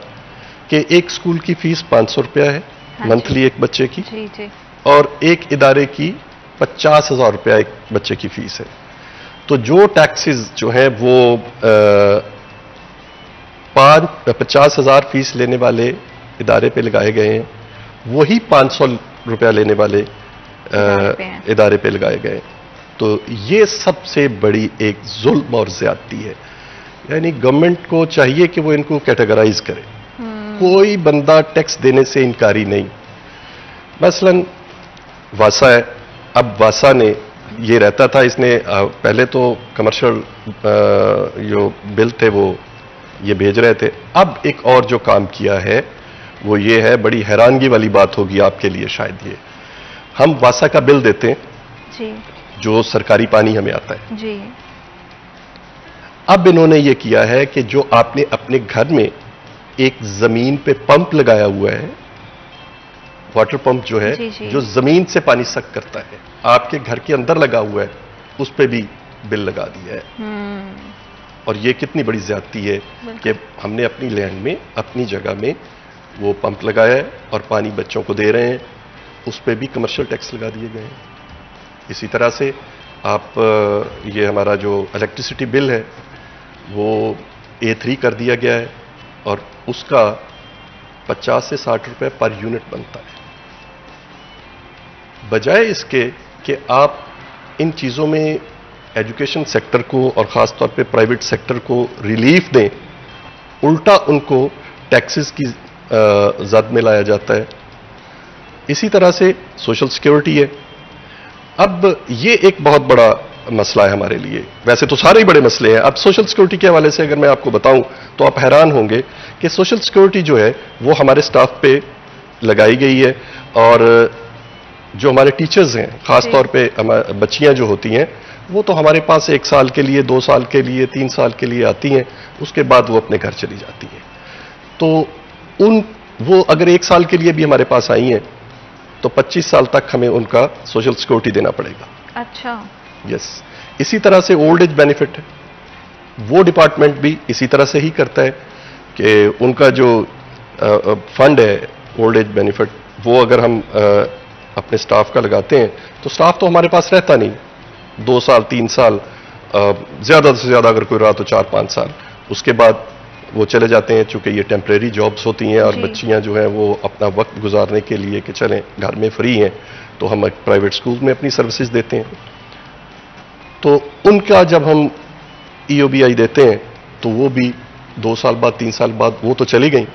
कि एक स्कूल की फीस 500 रुपया है मंथली एक बच्चे की, जी जी। और एक इदारे की 50,000 रुपया एक बच्चे की फीस है। तो जो टैक्सेस जो है वो 50,000 फीस लेने वाले इदारे पे लगाए गए हैं, वही 500 रुपया लेने वाले इदारे पे लगाए गए। तो ये सबसे बड़ी एक जुल्म और ज्यादती है। यानी गवर्नमेंट को चाहिए कि वो इनको कैटेगराइज करे। कोई बंदा टैक्स देने से इनकारी नहीं। मसलन वासा है, अब वासा ने ये रहता था, इसने पहले तो कमर्शियल जो बिल थे वो ये भेज रहे थे। अब एक और जो काम किया है वो ये है, बड़ी हैरानगी वाली बात होगी आपके लिए शायद, ये हम वासा का बिल देते हैं जी, जो सरकारी पानी हमें आता है जी। अब इन्होंने ये किया है कि जो आपने अपने घर में एक जमीन पे पंप लगाया हुआ है, वाटर पंप जो है, जी, जी। जो जमीन से पानी सक करता है, आपके घर के अंदर लगा हुआ है, उस पे भी बिल लगा दिया है। और ये कितनी बड़ी ज्यादती है कि हमने अपनी लैंड में, अपनी जगह में वो पंप लगाया है और पानी बच्चों को दे रहे हैं, उस पे भी कमर्शियल टैक्स लगा दिए गए हैं। इसी तरह से आप ये हमारा जो इलेक्ट्रिसिटी बिल है वो A3 कर दिया गया है और उसका 50 से 60 रुपए पर यूनिट बनता है। बजाय इसके कि आप इन चीज़ों में एजुकेशन सेक्टर को और ख़ास तौर पे प्राइवेट सेक्टर को रिलीफ दें, उल्टा उनको टैक्सेस की जद में लाया जाता है। इसी तरह से सोशल सिक्योरिटी है। अब ये एक बहुत बड़ा मसला है हमारे लिए। वैसे तो सारे ही बड़े मसले हैं। अब सोशल सिक्योरिटी के हवाले से अगर मैं आपको बताऊं तो आप हैरान होंगे कि सोशल सिक्योरिटी जो है वो हमारे स्टाफ पे लगाई गई है, और जो हमारे टीचर्स हैं, खास तौर पे बच्चियां जो होती हैं, वो तो हमारे पास 1 साल के लिए, 2 साल के लिए, 3 साल के लिए आती हैं, उसके बाद वो अपने घर चली जाती हैं। तो वो अगर 1 साल के लिए भी हमारे पास आई हैं तो 25 साल तक हमें उनका सोशल सिक्योरिटी देना पड़ेगा। अच्छा। यस। इसी तरह से ओल्ड एज बेनिफिट है, वो डिपार्टमेंट भी इसी तरह से ही करता है कि उनका जो फंड है ओल्ड एज बेनिफिट, वो अगर हम अपने स्टाफ का लगाते हैं तो स्टाफ तो हमारे पास रहता नहीं, 2 साल 3 साल, ज्यादा से ज्यादा अगर कोई रहा तो 4-5 साल, उसके बाद वो चले जाते हैं। चूंकि ये टेम्परेरी जॉब्स होती हैं और बच्चियां जो हैं वो अपना वक्त गुजारने के लिए कि चलें घर में फ्री हैं तो हम प्राइवेट स्कूल में अपनी सर्विसेज देते हैं। तो उनका जब हम EOBI देते हैं तो वो भी 2 साल बाद 3 साल बाद वो तो चली गई,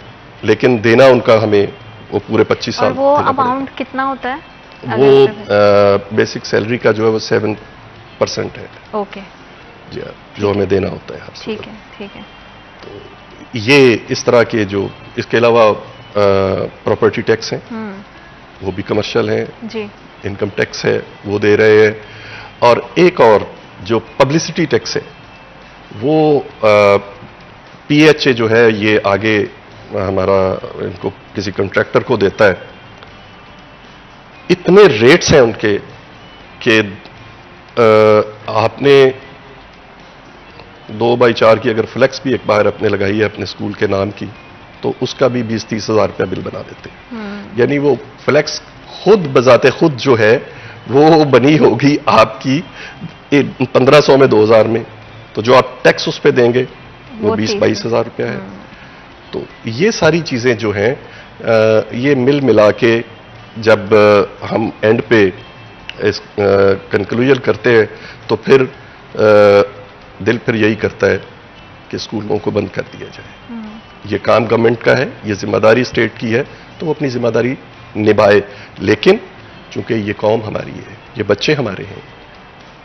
लेकिन देना उनका हमें वो पूरे 25 साल। और वो अमाउंट कितना होता है? वो बेसिक सैलरी का जो है वो 7% है। ओके जी, जो हमें देना होता है। ठीक है, ठीक है। तो ये इस तरह के जो, इसके अलावा प्रॉपर्टी टैक्स हैं, वो भी कमर्शियल हैं जी। इनकम टैक्स है वो दे रहे हैं, और एक और जो पब्लिसिटी टैक्स है वो PHA जो है ये आगे हमारा इनको किसी कॉन्ट्रैक्टर को देता है। इतने रेट्स हैं उनके कि आपने 2x4 की अगर फ्लेक्स भी एक बार अपने लगाई है अपने स्कूल के नाम की तो उसका भी 20-30 हज़ार रुपया बिल बना देते हैं। यानी वो फ्लेक्स खुद बजाते खुद जो है वो बनी होगी आपकी 1500 में 2000 में, तो जो आप टैक्स उस पर देंगे वो 20-22 हज़ार रुपया है। तो ये सारी चीज़ें जो हैं ये मिल मिला के जब हम एंड पे इस कंक्लूजन करते हैं तो फिर दिल फिर यही करता है कि स्कूलों को बंद कर दिया जाए। ये काम गवर्नमेंट का है, ये जिम्मेदारी स्टेट की है, तो वो अपनी जिम्मेदारी निभाए। लेकिन चूंकि ये कौम हमारी है, ये बच्चे हमारे हैं,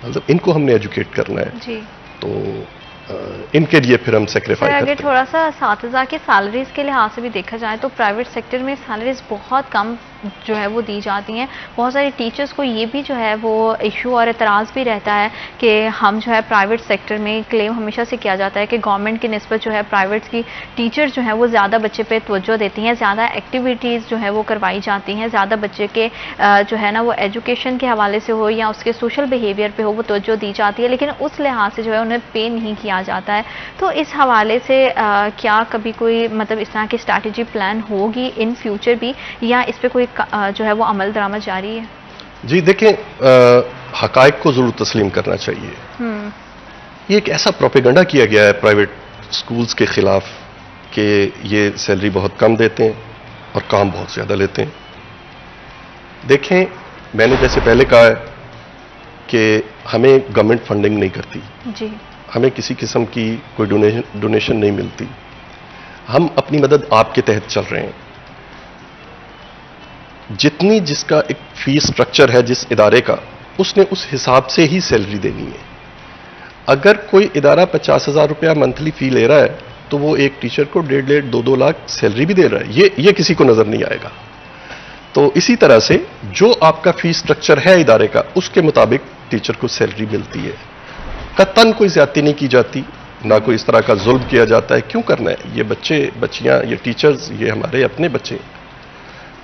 मतलब इनको हमने एजुकेट करना है, जी। तो इनके लिए फिर हम सर सेक्रीफाई अगर करते हैं। थोड़ा सा साथीज़ा की सैलरीज के लिहाज से भी देखा जाए तो प्राइवेट सेक्टर में सैलरीज बहुत कम जो है वो दी जाती हैं। बहुत सारे टीचर्स को ये भी जो है वो इशू और एतराज़ भी रहता है कि हम जो है प्राइवेट सेक्टर में क्लेम हमेशा से किया जाता है कि गवर्नमेंट की निस्बत जो है प्राइवेट्स की टीचर जो है वो ज़्यादा बच्चे पे तवज्जो देती हैं, ज़्यादा एक्टिविटीज़ जो है वो करवाई जाती हैं, ज़्यादा बच्चे के जो है ना वो एजुकेशन के हवाले से हो या उसके सोशल बिहेवियर पे हो वो तवज्जो दी जाती है, लेकिन उस लिहाज से जो है उन्हें पे नहीं किया जाता है। तो इस हवाले से क्या कभी कोई मतलब इस तरह की स्ट्रैटेजी प्लान होगी इन फ्यूचर भी, या इस पर कोई जो है वो अमल दरामद जारी है? जी देखें, हकायक को जरूर तस्लीम करना चाहिए। ये एक ऐसा प्रोपेगेंडा किया गया है प्राइवेट स्कूल्स के खिलाफ कि ये सैलरी बहुत कम देते हैं और काम बहुत ज्यादा लेते हैं। देखें, मैंने जैसे पहले कहा है कि हमें गवर्नमेंट फंडिंग नहीं करती जी, हमें किसी किस्म की कोई डोनेशन नहीं मिलती। हम अपनी मदद आपके तहत चल रहे हैं। जितनी जिसका एक फीस स्ट्रक्चर है जिस इदारे का, उसने उस हिसाब से ही सैलरी देनी है। अगर कोई इदारा 50,000 रुपया मंथली फी ले रहा है तो वो एक टीचर को 1.5 2 लाख सैलरी भी दे रहा है। ये किसी को नजर नहीं आएगा। तो इसी तरह से जो आपका फीस स्ट्रक्चर है इदारे का, उसके मुताबिक टीचर को सैलरी मिलती है। कतन कोई ज्यादती नहीं की जाती, ना कोई इस तरह का जुल्म किया जाता है। क्यों करना है? ये बच्चे बच्चियां, ये टीचर्स, ये हमारे अपने बच्चे।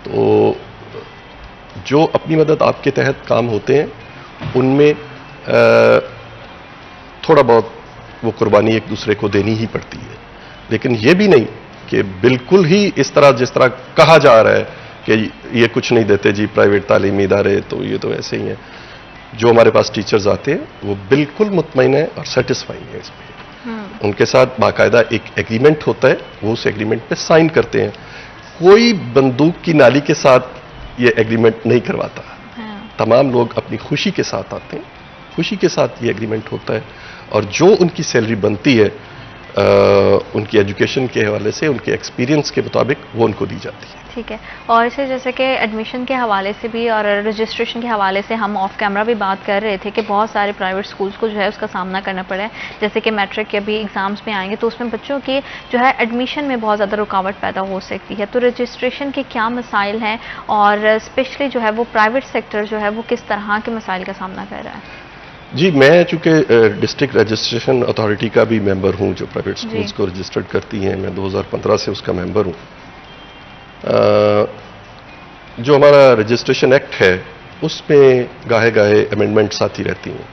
तो जो अपनी मदद आपके तहत काम होते हैं उनमें थोड़ा बहुत वो कुर्बानी एक दूसरे को देनी ही पड़ती है, लेकिन ये भी नहीं कि बिल्कुल ही इस तरह जिस तरह कहा जा रहा है कि ये कुछ नहीं देते जी प्राइवेट तालीमी इदारे, तो ये तो ऐसे ही हैं। जो हमारे पास टीचर्स आते हैं वो बिल्कुल मुतमईन है और सेटिस्फाइंग है इसमें। उनके साथ बाकायदा एक एग्रीमेंट होता है, वो उस एग्रीमेंट पे साइन करते हैं। कोई बंदूक की नाली के साथ ये एग्रीमेंट नहीं करवाता। तमाम लोग अपनी खुशी के साथ आते हैं, खुशी के साथ ये एग्रीमेंट होता है, और जो उनकी सैलरी बनती है उनकी एजुकेशन के हवाले से, उनके एक्सपीरियंस के मुताबिक वो उनको दी जाती है। ठीक है। और इसे जैसे कि एडमिशन के हवाले से भी और रजिस्ट्रेशन के हवाले से हम ऑफ कैमरा भी बात कर रहे थे कि बहुत सारे प्राइवेट स्कूल्स को जो है उसका सामना करना पड़ा है। जैसे कि मैट्रिक के अभी एग्जाम्स में आएंगे तो उसमें बच्चों की जो है एडमिशन में बहुत ज़्यादा रुकावट पैदा हो सकती है। तो रजिस्ट्रेशन के क्या मसाइल हैं और स्पेशली जो है वो प्राइवेट सेक्टर जो है वो किस तरह के मसाइल का सामना कर रहा है? जी, मैं चूंकि डिस्ट्रिक्ट रजिस्ट्रेशन अथॉरिटी का भी मेंबर हूं जो प्राइवेट स्कूल्स को रजिस्टर्ड करती हैं, मैं 2015 से उसका मेंबर हूं। जो हमारा रजिस्ट्रेशन एक्ट है उसमें गाहे गाहे अमेंडमेंट्स आती रहती हैं।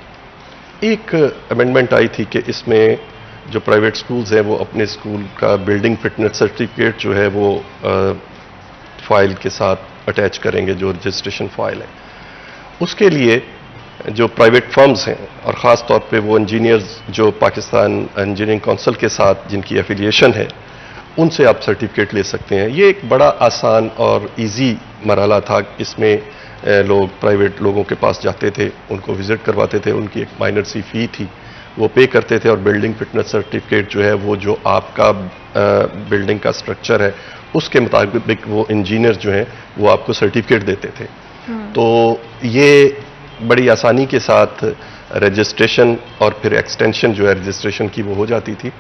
एक अमेंडमेंट आई थी कि इसमें जो प्राइवेट स्कूल्स हैं वो अपने स्कूल का बिल्डिंग फिटनेस सर्टिफिकेट जो है वो फाइल के साथ अटैच करेंगे, जो रजिस्ट्रेशन फाइल है। उसके लिए जो प्राइवेट फर्म्स हैं और ख़ास तौर पे वो इंजीनियर्स जो पाकिस्तान इंजीनियरिंग काउंसिल के साथ जिनकी एफिलिएशन है, उनसे आप सर्टिफिकेट ले सकते हैं। ये एक बड़ा आसान और इजी मरहला था। इसमें लोग प्राइवेट लोगों के पास जाते थे, उनको विजिट करवाते थे, उनकी एक माइनर सी फ़ी थी, वो पे करते थे, और बिल्डिंग फिटनेस सर्टिफिकेट जो है वो जो आपका बिल्डिंग का स्ट्रक्चर है उसके मुताबिक वो इंजीनियर जो हैं वो आपको सर्टिफिकेट देते थे। तो ये बड़ी आसानी के साथ रजिस्ट्रेशन और फिर एक्सटेंशन जो है रजिस्ट्रेशन की वो हो जाती थी।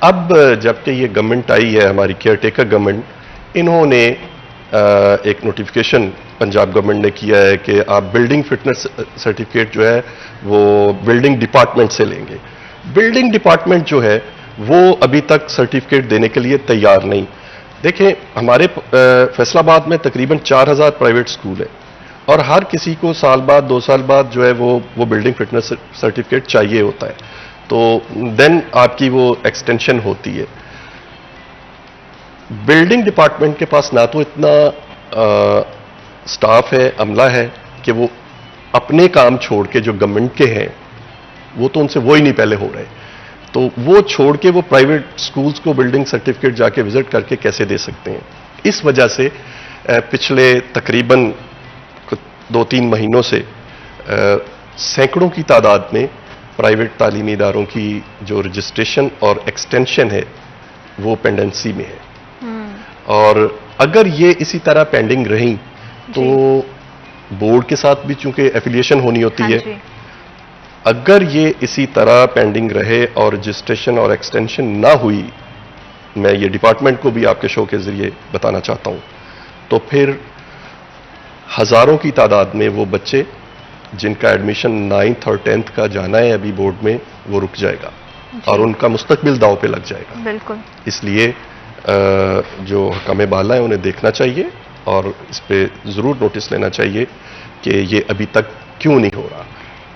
अब जबकि ये गवर्नमेंट आई है, हमारी केयर टेकर गवर्नमेंट, इन्होंने एक नोटिफिकेशन पंजाब गवर्नमेंट ने किया है कि आप बिल्डिंग फिटनेस सर्टिफिकेट जो है वो बिल्डिंग डिपार्टमेंट से लेंगे। बिल्डिंग डिपार्टमेंट जो है वो अभी तक सर्टिफिकेट देने के लिए तैयार नहीं। देखें, हमारे फैसलाबाद में तकरीबन 4000 प्राइवेट स्कूल है और हर किसी को साल बाद 2 साल बाद जो है वो बिल्डिंग फिटनेस सर्टिफिकेट चाहिए होता है, तो देन आपकी वो एक्सटेंशन होती है। बिल्डिंग डिपार्टमेंट के पास ना तो इतना स्टाफ है, अमला है कि वो अपने काम छोड़ के जो गवर्नमेंट के हैं वो तो उनसे वो ही नहीं पहले हो रहे, तो वो छोड़ के वो प्राइवेट स्कूल्स को बिल्डिंग सर्टिफिकेट जाके विजिट करके कैसे दे सकते हैं। इस वजह से पिछले तकरीबन 2-3 महीनों से सैकड़ों की तादाद में प्राइवेट तालीमी इदारों की जो रजिस्ट्रेशन और एक्सटेंशन है वो पेंडेंसी में है। और अगर ये इसी तरह पेंडिंग रही तो बोर्ड के साथ भी चूंकि एफिलिएशन होनी होती है, अगर ये इसी तरह पेंडिंग रहे और रजिस्ट्रेशन और एक्सटेंशन ना हुई, मैं ये डिपार्टमेंट को भी आपके शो के जरिए बताना चाहता हूं, तो फिर हजारों की तादाद में वो बच्चे जिनका एडमिशन 9th और 10th का जाना है अभी बोर्ड में, वो रुक जाएगा और उनका मुस्तकबिल दांव पे लग जाएगा। बिल्कुल। इसलिए जो हकाम बाला है उन्हें देखना चाहिए और इस पे जरूर नोटिस लेना चाहिए कि ये अभी तक क्यों नहीं हो रहा।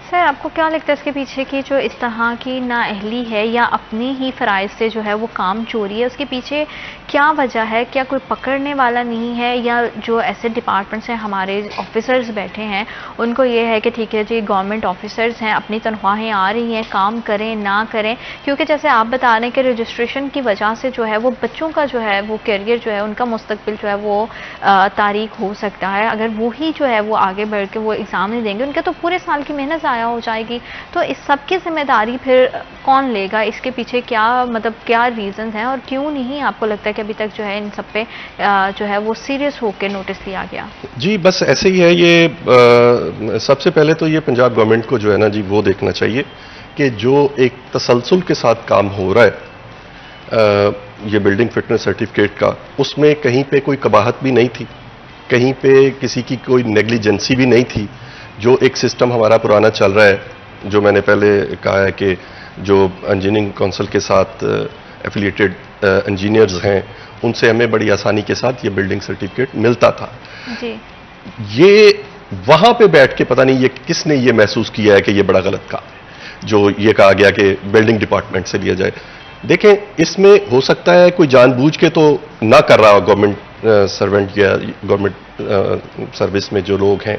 सर, आपको क्या लगता है इसके पीछे की जो इस तरह की नाअहली है या अपनी ही फ़राइज़ से जो है वो काम चोरी है, उसके पीछे क्या वजह है? क्या कोई पकड़ने वाला नहीं है, या जो ऐसे डिपार्टमेंट्स हैं, हमारे ऑफिसर्स बैठे हैं, उनको ये है कि ठीक है जी गवर्नमेंट ऑफिसर्स हैं, अपनी तनख्वाहें आ रही हैं, काम करें ना करें? क्योंकि जैसे आप बता रहे हैं कि रजिस्ट्रेशन की वजह से जो है वो बच्चों का जो है वो करियर जो है, उनका मुस्तकबिल जो है वो तारीख हो सकता है। अगर वो ही जो है वो आगे बढ़ के वो एग्ज़ाम नहीं देंगे, उनके तो पूरे साल की मेहनत ज़ाया हो जाएगी। तो इस सब की जिम्मेदारी फिर कौन लेगा? इसके पीछे क्या मतलब क्या रीज़न्स हैं और क्यों नहीं आपको लगता है कि अभी तक जो है इन सब पे जो है वो सीरियस होकर नोटिस लिया गया? जी बस ऐसे ही है ये। सबसे पहले तो ये पंजाब गवर्नमेंट को जो है ना जी वो देखना चाहिए कि जो एक तसलसल के साथ काम हो रहा है ये बिल्डिंग फिटनेस सर्टिफिकेट का, उसमें कहीं पे कोई कबाहत भी नहीं थी, कहीं पे किसी की कोई नेग्लिजेंसी भी नहीं थी। जो एक सिस्टम हमारा पुराना चल रहा है, जो मैंने पहले कहा है कि जो इंजीनियरिंग काउंसिल के साथ एफिलिएटेड इंजीनियर्स हैं, उनसे हमें बड़ी आसानी के साथ ये बिल्डिंग सर्टिफिकेट मिलता था जी। ये वहां पे बैठ के पता नहीं ये किसने ये महसूस किया है कि ये बड़ा गलत काम है, जो ये कहा गया कि बिल्डिंग डिपार्टमेंट से लिया जाए। देखें, इसमें हो सकता है कोई जानबूझ के तो ना कर रहा गवर्नमेंट सर्वेंट या गवर्नमेंट सर्विस में जो लोग हैं,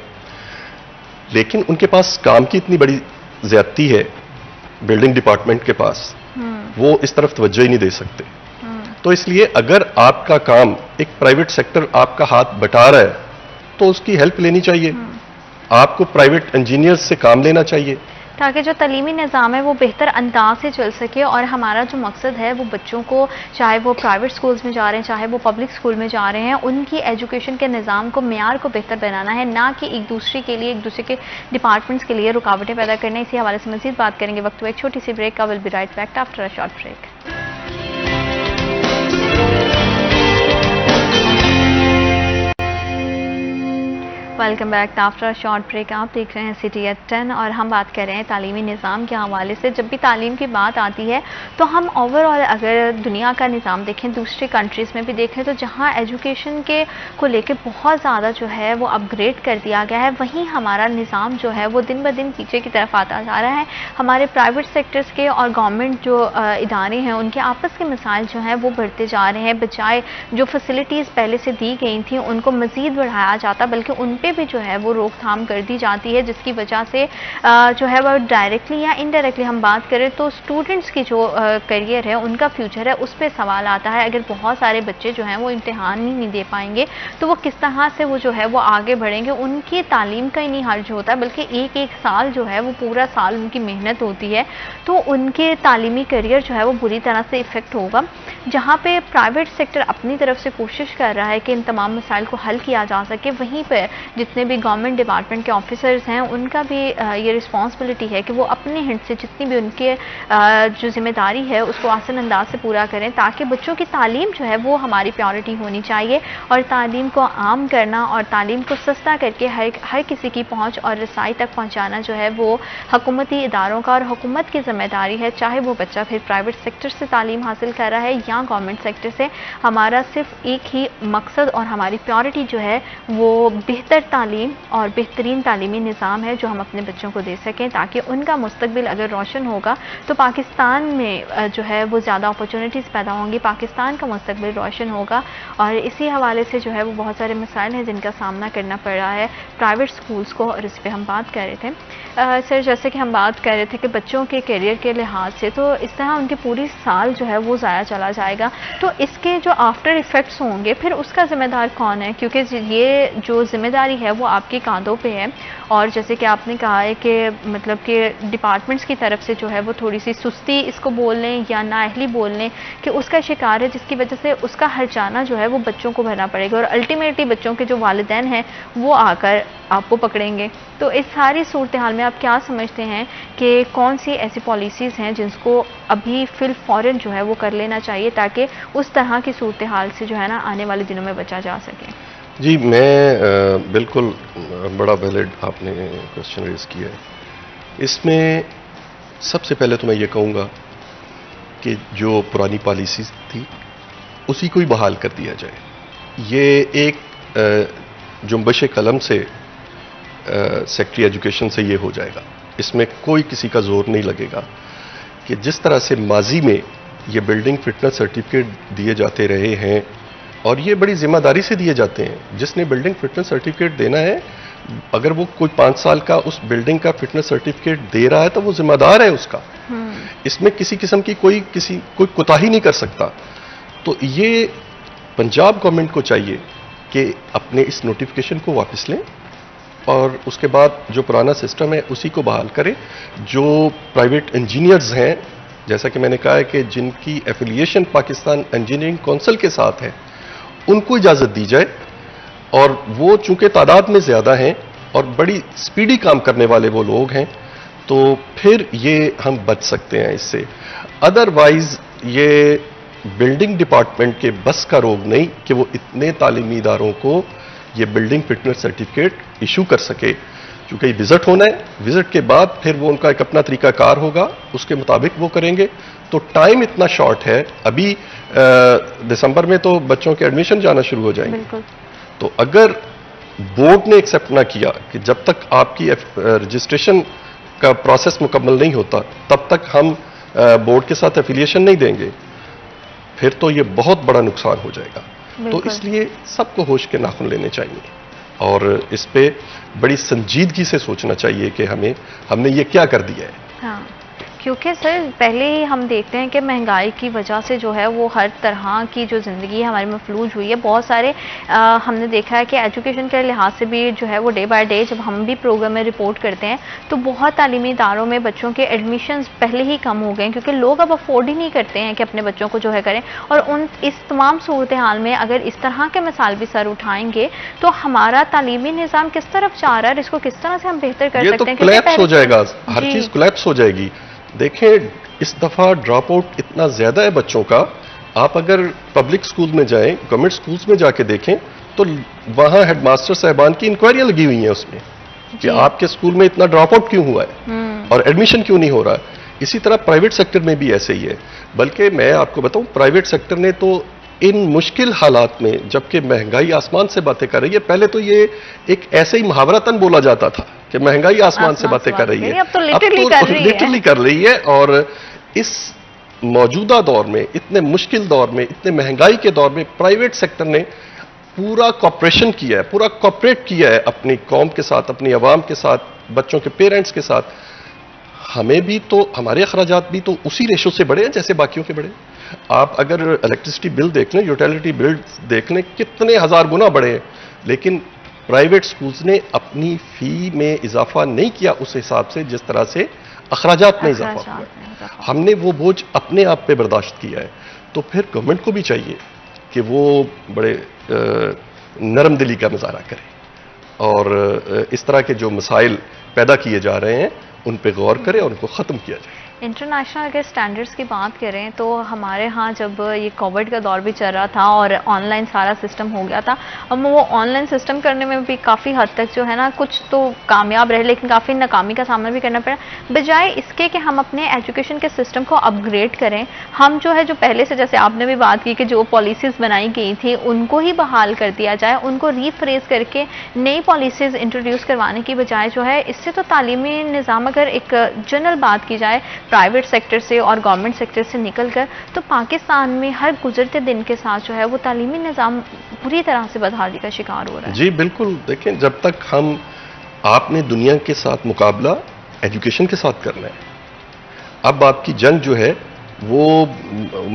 लेकिन उनके पास काम की इतनी बड़ी ज्यादती है बिल्डिंग डिपार्टमेंट के पास, वो इस तरफ तवज्जो ही नहीं दे सकते। तो इसलिए अगर आपका काम एक प्राइवेट सेक्टर आपका हाथ बटा रहा है तो उसकी हेल्प लेनी चाहिए, आपको प्राइवेट इंजीनियर्स से काम लेना चाहिए, ताकि जो तलीमी निज़ाम है वो बेहतर अंदाज से चल सके। और हमारा जो मकसद है वो बच्चों को, चाहे वो प्राइवेट स्कूल्स में जा रहे हैं चाहे वो पब्लिक स्कूल में जा रहे हैं, उनकी एजुकेशन के निज़ाम को, मेयार को बेहतर बनाना है, ना कि एक दूसरे के लिए, एक दूसरे के डिपार्टमेंट्स के लिए रुकावटें पैदा करना। इसी हवाले से मज़ीद बात करेंगे। वक्त हुआ एक छोटी सी ब्रेक का। Will be right back after a short break. Welcome back after short break. आप देख रहे हैं सिटी एट 10 और हम बात कर रहे हैं तालीमी निज़ाम के हवाले से। जब भी तालीम की बात आती है तो हम ओवरऑल अगर दुनिया का निज़ाम देखें, दूसरे कंट्रीज़ में भी देखें, तो जहां एजुकेशन के को लेके बहुत ज़्यादा जो है वो अपग्रेड कर दिया गया है, वहीं हमारा निज़ाम जो है वो दिन ब दिन पीछे की तरफ आता जा रहा है। हमारे प्राइवेट सेक्टर्स के और गवर्नमेंट जो इदारे हैं उनके आपस के मसाइल जो हैं वो बढ़ते जा रहे हैं, बजाय जो फैसिलिटीज़ पहले से दी गई थी उनको मज़ीद बढ़ाया जाता, बल्कि उन पर भी जो है वो रोकथाम कर दी जाती है, जिसकी वजह से जो है वो डायरेक्टली या इनडायरेक्टली हम बात करें तो स्टूडेंट्स की जो करियर है, उनका फ्यूचर है, उस पर सवाल आता है। अगर बहुत सारे बच्चे जो हैं वो इम्तिहान ही नहीं दे पाएंगे तो वो किस तरह से वो जो है वो आगे बढ़ेंगे? उनकी तालीम का ही नहीं हर्ज होता, बल्कि एक एक साल जो है वो पूरा साल उनकी मेहनत होती है, तो उनके तालीमी करियर जो है वो बुरी तरह से इफ़ेक्ट होगा। जहाँ पे प्राइवेट सेक्टर अपनी तरफ से कोशिश कर रहा है कि इन तमाम मसाइल को हल किया जा सके, वहीं पर जितने भी गवर्नमेंट डिपार्टमेंट के ऑफिसर्स हैं उनका भी ये रिस्पॉन्सिबिलिटी है कि वो अपने हिंद से जितनी भी उनके जो जिम्मेदारी है उसको आसान अंदाज से पूरा करें, ताकि बच्चों की तालीम जो है वो हमारी प्रायोरिटी होनी चाहिए। और तालीम को आम करना और तालीम को सस्ता करके हर किसी की पहुँच और रसाई तक पहुँचाना जो है वो हुकूमती इदारों का और हुकूमत की जिम्मेदारी है, चाहे वो बच्चा फिर प्राइवेट सेक्टर से तालीम हासिल कर रहा है या गवर्नमेंट सेक्टर से। हमारा सिर्फ एक ही मकसद और हमारी प्रायोरिटी जो है वो बेहतर तालीम और बेहतरीन तालीमी निज़ाम है जो हम अपने बच्चों को दे सकें, ताकि उनका मुस्तकबिल अगर रोशन होगा तो पाकिस्तान में जो है वो ज़्यादा अपॉर्चुनिटीज़ पैदा होंगी, पाकिस्तान का मुस्तकबिल रोशन होगा। और इसी हवाले से जो है वो बहुत सारे मसाइल हैं जिनका सामना करना पड़ रहा है प्राइवेट स्कूल्स को, और इस पर हम बात कर रहे थे। सर, जैसे कि हम बात कर रहे थे कि बच्चों के करियर के लिहाज से तो इस तरह उनके पूरी साल जो है वो ज़ाया चला जाएगा, तो इसके जो आफ्टर इफ़ेक्ट्स होंगे फिर उसका ज़िम्मेदार कौन है? क्योंकि ये जो ज़िम्मेदारी है वो आपके कांधों पे है। और जैसे कि आपने कहा है कि मतलब कि डिपार्टमेंट्स की तरफ से जो है वो थोड़ी सी सुस्ती इसको बोल लें या नाअहली बोल लें कि उसका शिकार है, जिसकी वजह से उसका हर्जाना जो है वो बच्चों को भरना पड़ेगा और अल्टीमेटली बच्चों के जो वालिदैन हैं वो आकर आपको पकड़ेंगे। तो इस सारी सूरत हाल में आप क्या समझते हैं कि कौन सी ऐसी पॉलिसीज़ हैं जिसको अभी फ़ौरन जो है वो कर लेना चाहिए ताकि उस तरह की सूरत हाल से जो है ना आने वाले दिनों में बचा जा सके? जी, मैं बिल्कुल बड़ा वैलिड आपने क्वेश्चन रेज किया है। इसमें सबसे पहले तो मैं ये कहूँगा कि जो पुरानी पॉलिसीज थी उसी को ही बहाल कर दिया जाए। ये एक जुम्बश कलम से सेक्रेटरी एजुकेशन से ये हो जाएगा, इसमें कोई किसी का जोर नहीं लगेगा कि जिस तरह से माजी में ये बिल्डिंग फिटनेस सर्टिफिकेट दिए जाते रहे हैं और ये बड़ी जिम्मेदारी से दिए जाते हैं। जिसने बिल्डिंग फिटनेस सर्टिफिकेट देना है, अगर वो कोई 5 साल का उस बिल्डिंग का फिटनेस सर्टिफिकेट दे रहा है तो वो जिम्मेदार है उसका। इसमें किसी किस्म की कोई कोताही नहीं कर सकता। तो ये पंजाब गवर्नमेंट को चाहिए कि अपने इस नोटिफिकेशन को वापस लें और उसके बाद जो पुराना सिस्टम है उसी को बहाल करें। जो प्राइवेट इंजीनियर्स हैं, जैसा कि मैंने कहा है कि जिनकी एफिलिएशन पाकिस्तान इंजीनियरिंग काउंसिल के साथ है, उनको इजाज़त दी जाए। और वो चूंकि तादाद में ज़्यादा हैं और बड़ी स्पीडी काम करने वाले वो लोग हैं, तो फिर ये हम बच सकते हैं इससे। अदरवाइज ये बिल्डिंग डिपार्टमेंट के बस का रोग नहीं कि वो इतने तालीमी इदारों को ये बिल्डिंग फिटनेस सर्टिफिकेट इशू कर सके। क्योंकि विजिट होना है, विजिट के बाद फिर वो उनका एक अपना तरीकाकार होगा, उसके मुताबिक वो करेंगे। तो टाइम इतना शॉर्ट है, अभी दिसंबर में तो बच्चों के एडमिशन जाना शुरू हो जाएंगे। तो अगर बोर्ड ने एक्सेप्ट ना किया कि जब तक आपकी रजिस्ट्रेशन का प्रोसेस मुकम्मल नहीं होता तब तक हम बोर्ड के साथ एफिलिएशन नहीं देंगे, फिर तो ये बहुत बड़ा नुकसान हो जाएगा। तो इसलिए सबको होश के नाखून लेने चाहिए और इस पे बड़ी संजीदगी से सोचना चाहिए कि हमने ये क्या कर दिया है। हाँ, क्योंकि सर पहले ही हम देखते हैं कि महंगाई की वजह से जो है वो हर तरह की जो ज़िंदगी हमारी मफलूज हुई है। बहुत सारे हमने देखा है कि एजुकेशन के लिहाज से भी जो है वो डे बाय डे जब हम भी प्रोग्राम में रिपोर्ट करते हैं तो बहुत तालीमी इदारों में बच्चों के एडमिशन्स पहले ही कम हो गए हैं क्योंकि लोग अब अफोर्ड ही नहीं करते हैं कि अपने बच्चों को जो है करें। और इस तमाम सूरत हाल में अगर इस तरह के मिसाल भी सर उठाएंगे तो हमारा तालीमी निज़ाम किस तरफ जा रहा है, इसको किस तरह से हम बेहतर कर सकते हैं? कोलैप्स हो जाएगा, हर चीज़ कोलैप्स हो जाएगी। देखें, इस दफ़ा ड्रॉप आउट इतना ज़्यादा है बच्चों का। आप अगर पब्लिक स्कूल में जाएं, गवर्नमेंट स्कूल्स में जाके देखें तो वहाँ हेडमास्टर साहबान की इंक्वायरियाँ लगी हुई हैं उसमें कि आपके स्कूल में इतना ड्रॉप आउट क्यों हुआ है और एडमिशन क्यों नहीं हो रहा। इसी तरह प्राइवेट सेक्टर में भी ऐसे ही है। बल्कि मैं आपको बताऊं, प्राइवेट सेक्टर ने तो इन मुश्किल हालात में, जबकि महंगाई आसमान से बातें कर रही है, पहले तो ये एक ऐसे ही मुहावरतन बोला जाता था कि महंगाई आसमान से बातें कर रही है, अब तो लिटरली कर रही है। और इस मौजूदा दौर में, इतने मुश्किल दौर में, इतने महंगाई के दौर में प्राइवेट सेक्टर ने पूरा कॉपरेशन किया है, पूरा कॉपरेट किया है अपनी कौम के साथ, अपनी आवाम के साथ, बच्चों के पेरेंट्स के साथ। हमें भी तो, हमारे अखराजात भी तो उसी रेशो से बढ़े हैं जैसे बाकियों के बढ़े। आप अगर इलेक्ट्रिसिटी बिल देख लें, यूटिलिटी बिल देख लें, कितने हजार गुना बढ़े हैं। लेकिन प्राइवेट स्कूल्स ने अपनी फी में इजाफा नहीं किया उस हिसाब से जिस तरह से अखराजात में इजाफा हुआ। हमने वो बोझ अपने आप पे बर्दाश्त किया है। तो फिर गवर्नमेंट को भी चाहिए कि वो बड़े नरम दिली का मुजाहरा करे और इस तरह के जो मसाइल पैदा किए जा रहे हैं उन पे गौर करे और उनको ख़त्म किया जाए। इंटरनेशनल अगर स्टैंडर्ड्स की बात करें तो हमारे यहाँ जब ये कोविड का दौर भी चल रहा था और ऑनलाइन सारा सिस्टम हो गया था, अब वो ऑनलाइन सिस्टम करने में भी काफ़ी हद तक जो है ना कुछ तो कामयाब रहे लेकिन काफ़ी नाकामी का सामना भी करना पड़ा। बजाय इसके कि हम अपने एजुकेशन के सिस्टम को अपग्रेड करें, हम जो है जो पहले से, जैसे आपने भी बात की कि जो पॉलिसीज़ बनाई गई थी उनको ही बहाल कर दिया जाए, उनको रीफ्रेज करके नई पॉलिसीज़ इंट्रोड्यूस करवाने की बजाय जो है इससे तो तालीमी निज़ाम अगर एक जनरल बात की जाए प्राइवेट सेक्टर से और गवर्नमेंट सेक्टर से निकलकर, तो पाकिस्तान में हर गुजरते दिन के साथ जो है वो तालीमी निज़ाम पूरी तरह से बदहाली का शिकार हो रहा है। जी बिल्कुल। देखें, जब तक आपने दुनिया के साथ मुकाबला एजुकेशन के साथ करना है। अब आपकी जंग जो है वो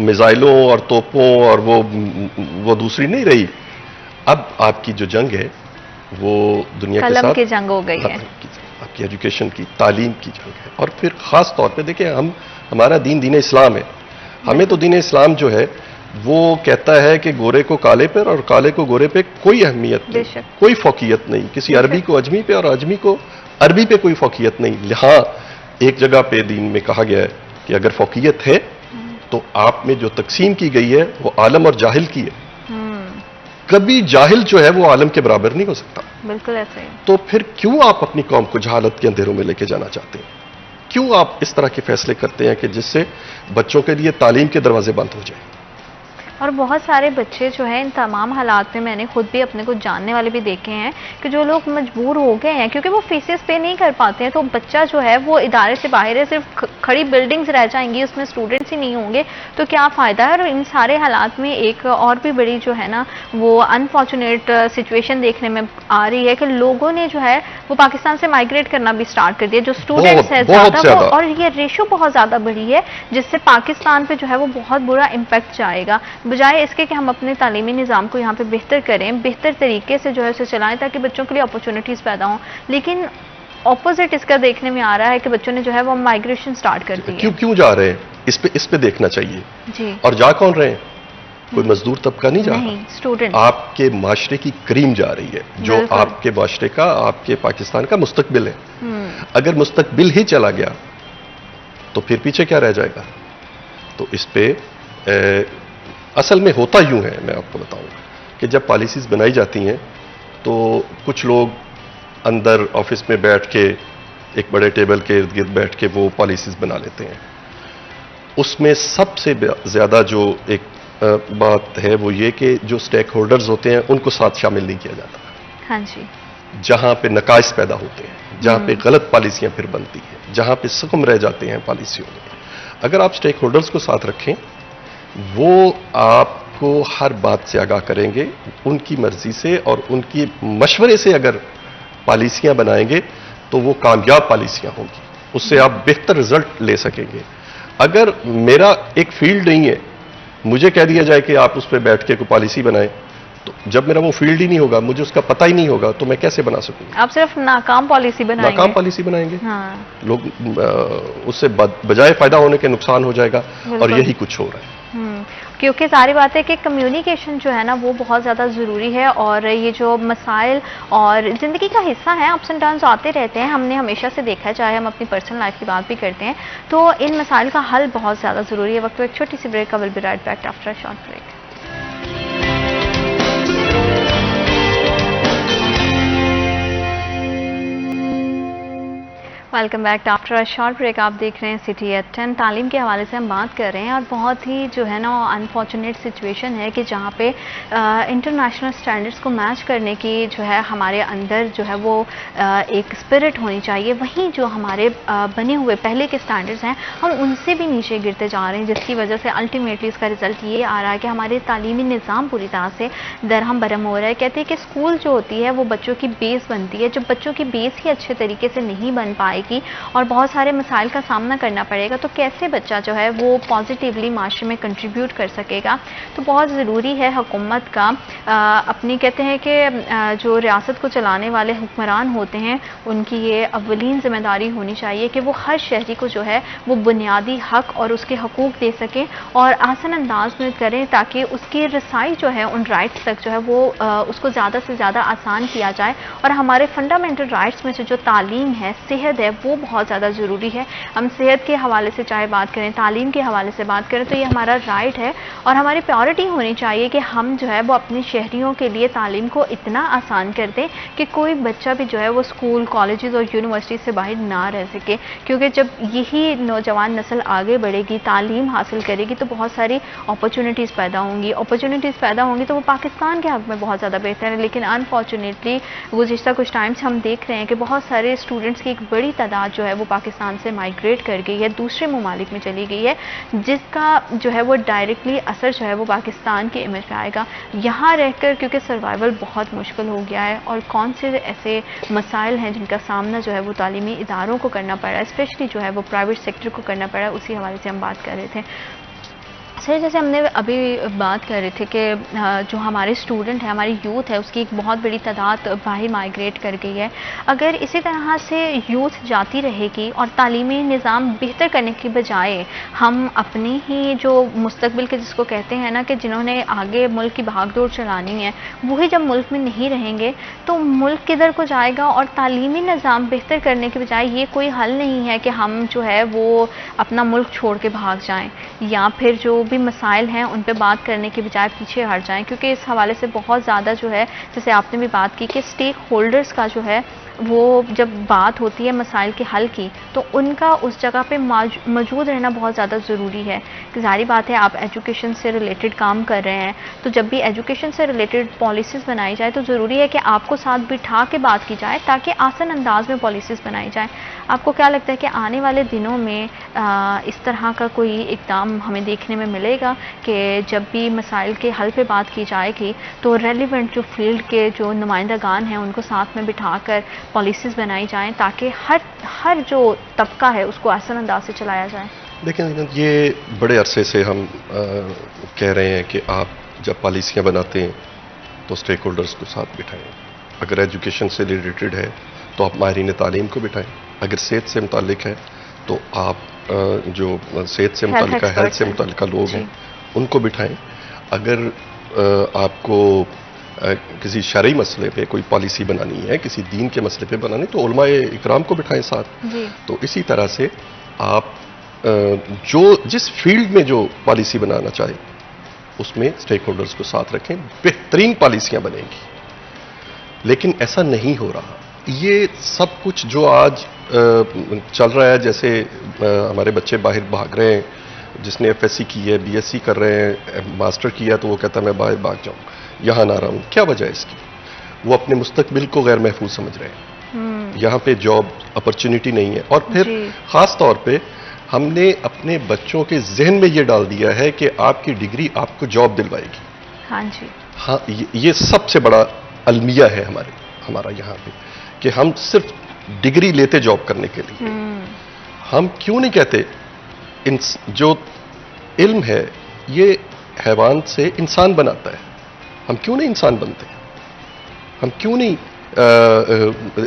मिसाइलों और तोपों और वो दूसरी नहीं रही। अब आपकी जो जंग है वो दुनिया के कलम साथ की जंग हो गई है। आपकी एजुकेशन की, तालीम की जंग है। और फिर ख़ास तौर पे देखिए, हमारा दीन इस्लाम है। हमें तो दीन इस्लाम जो है वो कहता है कि गोरे को काले पर और काले को गोरे पे कोई अहमियत नहीं, कोई फौकियत नहीं। किसी अरबी को अजमी पे और अजमी को अरबी पे कोई फौकियत नहीं। हाँ, एक जगह पे दीन में कहा गया है कि अगर फौकियत है तो आप में जो तकसीम की गई है वो आलम और जाहिल की है। कभी जाहिल जो है वो आलम के बराबर नहीं हो सकता। बिल्कुल ऐसे ही। तो फिर क्यों आप अपनी कौम को जहालत के अंधेरों में लेके जाना चाहते हैं? क्यों आप इस तरह के फैसले करते हैं कि जिससे बच्चों के लिए तालीम के दरवाजे बंद हो जाए? और बहुत सारे बच्चे जो हैं इन तमाम हालात में, मैंने खुद भी अपने को जानने वाले भी देखे हैं कि जो लोग मजबूर हो गए हैं क्योंकि वो फीसेस पे नहीं कर पाते हैं, तो बच्चा जो है वो इदारे से बाहर है, सिर्फ खड़ी बिल्डिंग्स रह जाएंगी, उसमें स्टूडेंट्स ही नहीं होंगे, तो क्या फ़ायदा है। और इन सारे हालात में एक और भी बड़ी जो है ना वो अनफॉर्चुनेट सिचुएशन देखने में आ रही है कि लोगों ने जो है वो पाकिस्तान से माइग्रेट करना भी स्टार्ट कर दिया। जो स्टूडेंट्स है ज़्यादा, और ये रेशो बहुत ज़्यादा बढ़ी है, जिससे पाकिस्तान पर जो है वो बहुत बुरा इम्पैक्ट जाएगा। बजाय इसके कि हम अपने तालीमी निज़ाम को यहाँ पे बेहतर करें, बेहतर तरीके से जो है उसे चलाएं ताकि बच्चों के लिए अपॉर्चुनिटीज़ पैदा हों, लेकिन ऑपोजिट इसका देखने में आ रहा है कि बच्चों ने जो है वो माइग्रेशन स्टार्ट कर दी है। क्यों जा रहे हैं? इस पे देखना चाहिए जी। और जा कौन रहे हैं? कोई मजदूर तबका नहीं जा रहा, स्टूडेंट आपके माशरे की करीम जा रही है, जो आपके माशरे का, आपके पाकिस्तान का मुस्तकबिल है। अगर मुस्तकबिल ही चला गया तो फिर पीछे क्या रह जाएगा? तो इस पे असल में होता यूं है, मैं आपको बताऊंगा कि जब पॉलिसीज बनाई जाती हैं तो कुछ लोग अंदर ऑफिस में बैठ के एक बड़े टेबल के इर्द गिर्द बैठ के वो पॉलिसीज बना लेते हैं। उसमें सबसे ज्यादा जो एक बात है वो ये कि जो स्टेक होल्डर्स होते हैं उनको साथ शामिल नहीं किया जाता। हाँ जी। जहां पे नकाइस पैदा होते हैं, जहां पे गलत पॉलिसियां फिर बनती हैं, जहां पे सकम रह जाते हैं पॉलिसियों में, अगर आप स्टेक होल्डर्स को साथ रखें, वो आपको हर बात से आगाह करेंगे, उनकी मर्जी से और उनकी मशवरे से अगर पॉलिसियां बनाएंगे तो वो कामयाब पॉलिसियां होंगी, उससे आप बेहतर रिजल्ट ले सकेंगे। अगर मेरा एक फील्ड नहीं है, मुझे कह दिया जाए कि आप उस पर बैठ के कोई पॉलिसी बनाएं, तो जब मेरा वो फील्ड ही नहीं होगा, मुझे उसका पता ही नहीं होगा, तो मैं कैसे बना सकूंगा? आप सिर्फ नाकाम पॉलिसी बनाएंगे। नाकाम पॉलिसी बनाएंगे। हाँ। लोग उससे बजाय फायदा होने के नुकसान हो जाएगा, और यही कुछ हो रहा है। क्योंकि सारी बात है कि कम्युनिकेशन जो है ना वो बहुत ज़्यादा ज़रूरी है, और ये जो मसाइल और ज़िंदगी का हिस्सा है, अप्स एंड डाउन्स आते रहते हैं, हमने हमेशा से देखा है, चाहे हम अपनी पर्सनल लाइफ की बात भी करते हैं, तो इन मसाइल का हल बहुत ज़्यादा ज़रूरी है। वक्त एक छोटी सी ब्रेक का, will be right back after a short break. Welcome back after a short break. आप देख रहे हैं सिटी एट 10। तालीम के हवाले से हम बात कर रहे हैं, और बहुत ही जो है ना अनफॉर्चुनेट सिचुएशन है कि जहाँ पे इंटरनेशनल स्टैंडर्ड्स को मैच करने की जो है हमारे अंदर जो है वो एक स्पिरिट होनी चाहिए, वहीं जो हमारे बने हुए पहले के स्टैंडर्ड्स हैं हम उनसे भी नीचे गिरते जा रहे हैं, जिसकी वजह से अल्टीमेटली इसका रिजल्ट ये आ रहा है कि हमारे तालीमी निज़ाम पूरी तरह से दरहम बरहम हो रहा है। कहते हैं कि स्कूल जो होती है वो बच्चों की बेस बनती है, जब बच्चों की बेस ही अच्छे तरीके से नहीं बन पाएगी और बहुत सारे मसाइल का सामना करना पड़ेगा, तो कैसे बच्चा जो है वो पॉजिटिवली माशरे में कंट्रीब्यूट कर सकेगा। तो बहुत ज़रूरी है हुकूमत का अपनी, कहते हैं कि जो रियासत को चलाने वाले हुक्मरान होते हैं उनकी ये अव्वलीन ज़िम्मेदारी होनी चाहिए कि वो हर शहरी को जो है वो बुनियादी हक और उसके हकूक़ दे सकें और आसान अंदाज में करें, ताकि उसकी रसाई जो है उन राइट्स तक जो है वो उसको ज़्यादा से ज़्यादा आसान किया जाए। और हमारे फंडामेंटल राइट्स में से जो तालीम है, सेहत है, वो बहुत ज़्यादा ज़रूरी है। हम सेहत के हवाले से चाहे बात करें, तालीम के हवाले से बात करें, तो ये हमारा राइट है और हमारी प्रायोरिटी होनी चाहिए कि हम जो है वो अपने शहरियों के लिए तालीम को इतना आसान कर दें कि कोई बच्चा भी जो है वो स्कूल, कॉलेजेस और यूनिवर्सिटी से बाहर ना रह सके। क्योंकि जब यही नौजवान नस्ल आगे बढ़ेगी, तालीम हासिल करेगी, तो बहुत सारी अपॉर्चुनिटीज़ पैदा होंगी। अपॉर्चुनिटीज़ पैदा होंगी तो वो पाकिस्तान के हक़ में बहुत ज़्यादा बेहतर है। लेकिन अनफॉर्चुनेटली गुज़िश्ता कुछ टाइम से हम देख रहे हैं कि बहुत सारे स्टूडेंट्स की एक बड़ी तादाद जो है वो पाकिस्तान से माइग्रेट कर गई है, दूसरे ममालिक में चली गई है, जिसका जो है वो डायरेक्टली असर जो है वो पाकिस्तान की इमेज पे आएगा। यहाँ रहकर क्योंकि सर्वाइवल बहुत मुश्किल हो गया है, और कौन से ऐसे मसाइल हैं जिनका सामना जो है वो तालीमी इदारों को करना पड़ रहा है, स्पेशली जो है वो प्राइवेट सेक्टर को करना पड़ रहा है, उसी हवाले से हम बात कर रहे थे। सर जैसे हमने अभी बात कर रहे थे कि जो हमारे स्टूडेंट है, हमारी यूथ है, उसकी एक बहुत बड़ी तादाद बाहर माइग्रेट कर गई है। अगर इसी तरह से यूथ जाती रहेगी और तालीमी निज़ाम बेहतर करने की बजाय हम अपनी ही जो मुस्तकबिल के जिसको कहते हैं ना कि जिन्होंने आगे मुल्क की भागदौड़ चलानी है, वही जब मुल्क में नहीं रहेंगे तो मुल्क किधर को जाएगा। और तालीमी निज़ाम बेहतर करने के बजाय ये कोई हल नहीं है कि हम जो है वो अपना मुल्क छोड़ के भाग जाएँ या फिर जो भी मसाइल हैं उन पे बात करने के बजाय पीछे हट जाएं, क्योंकि इस हवाले से बहुत ज़्यादा जो है, जैसे आपने भी बात की कि स्टेक होल्डर्स का जो है वो जब बात होती है मसाइल के हल की तो उनका उस जगह पे मौजूद रहना बहुत ज़्यादा ज़रूरी है। कि ज़ाहिर बात है आप एजुकेशन से रिलेटेड काम कर रहे हैं, तो जब भी एजुकेशन से रिलेटेड पॉलिसीज़ बनाई जाए तो ज़रूरी है कि आपको साथ बिठा के बात की जाए ताकि आसान अंदाज में पॉलिसीज़ बनाई जाए। आपको क्या लगता है कि आने वाले दिनों में इस तरह का कोई इक़दाम हमें देखने में मिलेगा कि जब भी मसाइल के हल पे बात की जाएगी तो रेलिवेंट जो फील्ड के जो नुमाइंदागान हैं उनको साथ में बिठाकर पॉलिसीज़ बनाई जाएं ताकि हर जो तबका है उसको आसान अंदाज से चलाया जाए? देखिए, ये बड़े अरसे से हम कह रहे हैं कि आप जब पॉलिसियाँ बनाते हैं तो स्टेक होल्डर्स को साथ बिठाएं। अगर एजुकेशन से रिलेटेड है तो आप माहिरीन तालीम को बिठाएं। अगर सेहत से मुतालिक है तो आप जो सेहत से मुतालिक, हेल्थ से मुतालिक लोग हैं उनको बिठाएं। अगर आपको किसी शरई मसले पे कोई पॉलिसी बनानी है, किसी दीन के मसले पे बनानी, तो उलमाए इकराम को बिठाएं साथ। तो इसी तरह से आप जो जिस फील्ड में जो पॉलिसी बनाना चाहे उसमें स्टेक होल्डर्स को साथ रखें, बेहतरीन पॉलिसियां बनेंगी। लेकिन ऐसा नहीं हो रहा। ये सब कुछ जो आज चल रहा है, जैसे हमारे बच्चे बाहर भाग रहे हैं, जिसने एफएससी की है, बीएससी कर रहे हैं, मास्टर किया तो वो कहता है मैं बाहर भाग जाऊं, यहाँ ना रहूं। क्या वजह है इसकी? वो अपने मुस्तकबिल को गैर महफूज समझ रहे हैं। यहाँ पे जॉब अपॉर्चुनिटी नहीं है। और फिर खास तौर पे हमने अपने बच्चों के जहन में ये डाल दिया है कि आपकी डिग्री आपको जॉब दिलवाएगी। हाँ जी, हाँ, ये सबसे बड़ा अलमिया है हमारा यहाँ पे कि हम सिर्फ डिग्री लेते जॉब करने के लिए। हम क्यों नहीं कहते जो इल्म है ये हैवान से इंसान बनाता है, हम क्यों नहीं इंसान बनते? हम क्यों नहीं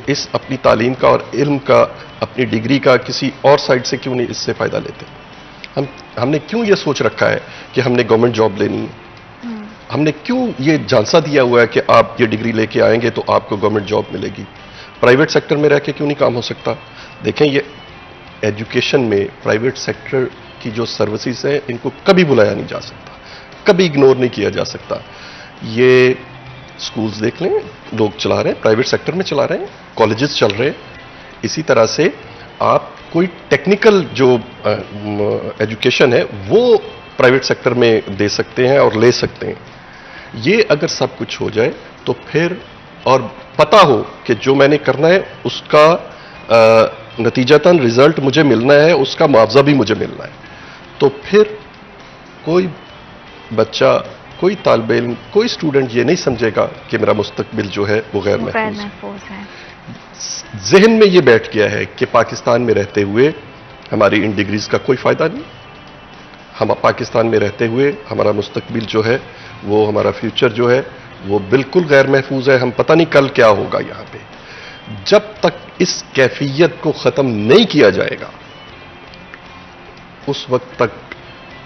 इस अपनी तालीम का और इल्म का, अपनी डिग्री का किसी और साइड से क्यों नहीं इससे फायदा लेते? हमने क्यों ये सोच रखा है कि हमने गवर्नमेंट जॉब लेनी है? हमने क्यों ये झांसा दिया हुआ है कि आप ये डिग्री लेके आएंगे तो आपको गवर्नमेंट जॉब मिलेगी? प्राइवेट सेक्टर में रह के क्यों नहीं काम हो सकता? देखें, ये एजुकेशन में प्राइवेट सेक्टर की जो सर्विसेज हैं इनको कभी बुलाया नहीं जा सकता, कभी इग्नोर नहीं किया जा सकता। ये स्कूल्स देख लें, लोग चला रहे हैं, प्राइवेट सेक्टर में चला रहे हैं, कॉलेजेस चल रहे हैं। इसी तरह से आप कोई टेक्निकल जो एजुकेशन है वो प्राइवेट सेक्टर में दे सकते हैं और ले सकते हैं। ये अगर सब कुछ हो जाए तो फिर, और पता हो कि जो मैंने करना है उसका नतीजतन रिजल्ट मुझे मिलना है, उसका मुआवजा भी मुझे मिलना है, तो फिर कोई बच्चा, कोई तालिब इल्म, कोई स्टूडेंट ये नहीं समझेगा कि मेरा मुस्तकबिल जो है वो गैर महफूज है। जहन में ये बैठ गया है कि पाकिस्तान में रहते हुए हमारी इन डिग्रीज का कोई फायदा नहीं। हम पाकिस्तान में रहते हुए हमारा मुस्तकबिल जो है, वो हमारा फ्यूचर जो है वो बिल्कुल गैर महफूज है। हम पता नहीं कल क्या होगा यहाँ पे। जब तक इस कैफियत को ख़त्म नहीं किया जाएगा उस वक्त तक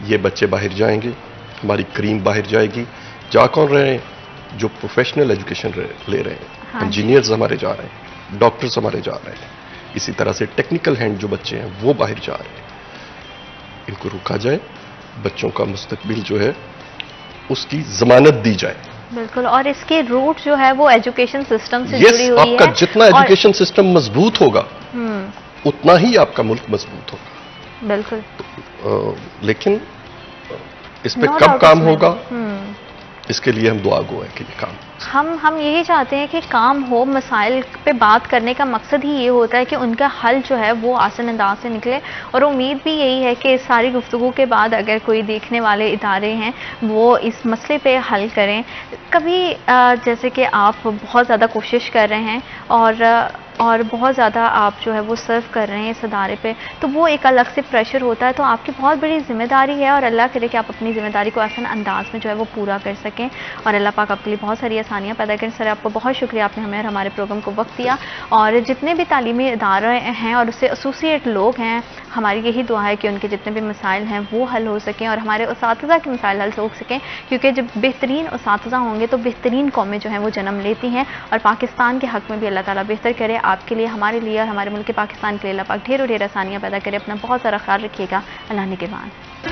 ये बच्चे बाहर जाएंगे, हमारी क्रीम बाहर जाएगी। जा कौन रहे हैं? जो प्रोफेशनल एजुकेशन ले रहे हैं। इंजीनियर्स हमारे जा रहे हैं, डॉक्टर्स हमारे जा रहे हैं, इसी तरह से टेक्निकल हैंड जो बच्चे हैं वो बाहर जा रहे हैं। इनको रुका जाए, बच्चों का मुस्तकबिल जो है उसकी जमानत दी जाए। बिल्कुल, और इसके रूट जो है वो एजुकेशन सिस्टम से जुड़ी हुई आपका है। जितना एजुकेशन सिस्टम मजबूत होगा उतना ही आपका मुल्क मजबूत होगा। बिल्कुल। लेकिन इस पे कब काम होगा, इसके लिए हम दुआ गो है कि ये काम हम यही चाहते हैं कि काम हो। मसाइल पे बात करने का मकसद ही ये होता है कि उनका हल जो है वो आसान अंदाज से निकले। और उम्मीद भी यही है कि इस सारी गुफ्तगू के बाद अगर कोई देखने वाले इदारे हैं वो इस मसले पे हल करें। कभी जैसे कि आप बहुत ज़्यादा कोशिश कर रहे हैं और और बहुत ज़्यादा आप जो है वो सर्व कर रहे हैं इस अदारे पे, तो वो एक अलग से प्रेशर होता है। तो आपकी बहुत बड़ी जिम्मेदारी है और अल्लाह करे कि आप अपनी ज़िम्मेदारी को आसान अंदाज में जो है वो पूरा कर सकें और अल्लाह पाक आपके लिए बहुत सारी आसानियाँ पैदा करें। सर आपको बहुत शुक्रिया, आपने हमें और हमारे प्रोग्राम को वक्त दिया। और जितने भी तालीमी इदारे हैं और उससे एसोसिएट लोग हैं, हमारी यही दुआ है कि उनके जितने भी मसाइल हैं वो हल हो सकें और हमारे उसातिज़ा के मसाइल हल हो सकें, क्योंकि जब बेहतरीन उसातिज़ा होंगे तो बेहतरीन कौमें जो हैं वो जन्म लेती हैं। और पाकिस्तान के हक़ में भी अल्लाह ताला बेहतर करे, आपके लिए, हमारे लिए और हमारे मुल्क पाकिस्तान के लिए अल्लाह पाक ढेरों ढेर आसानियाँ पैदा करे। अपना बहुत सारा ख्याल रखिएगा। अल्लाह निगहबान।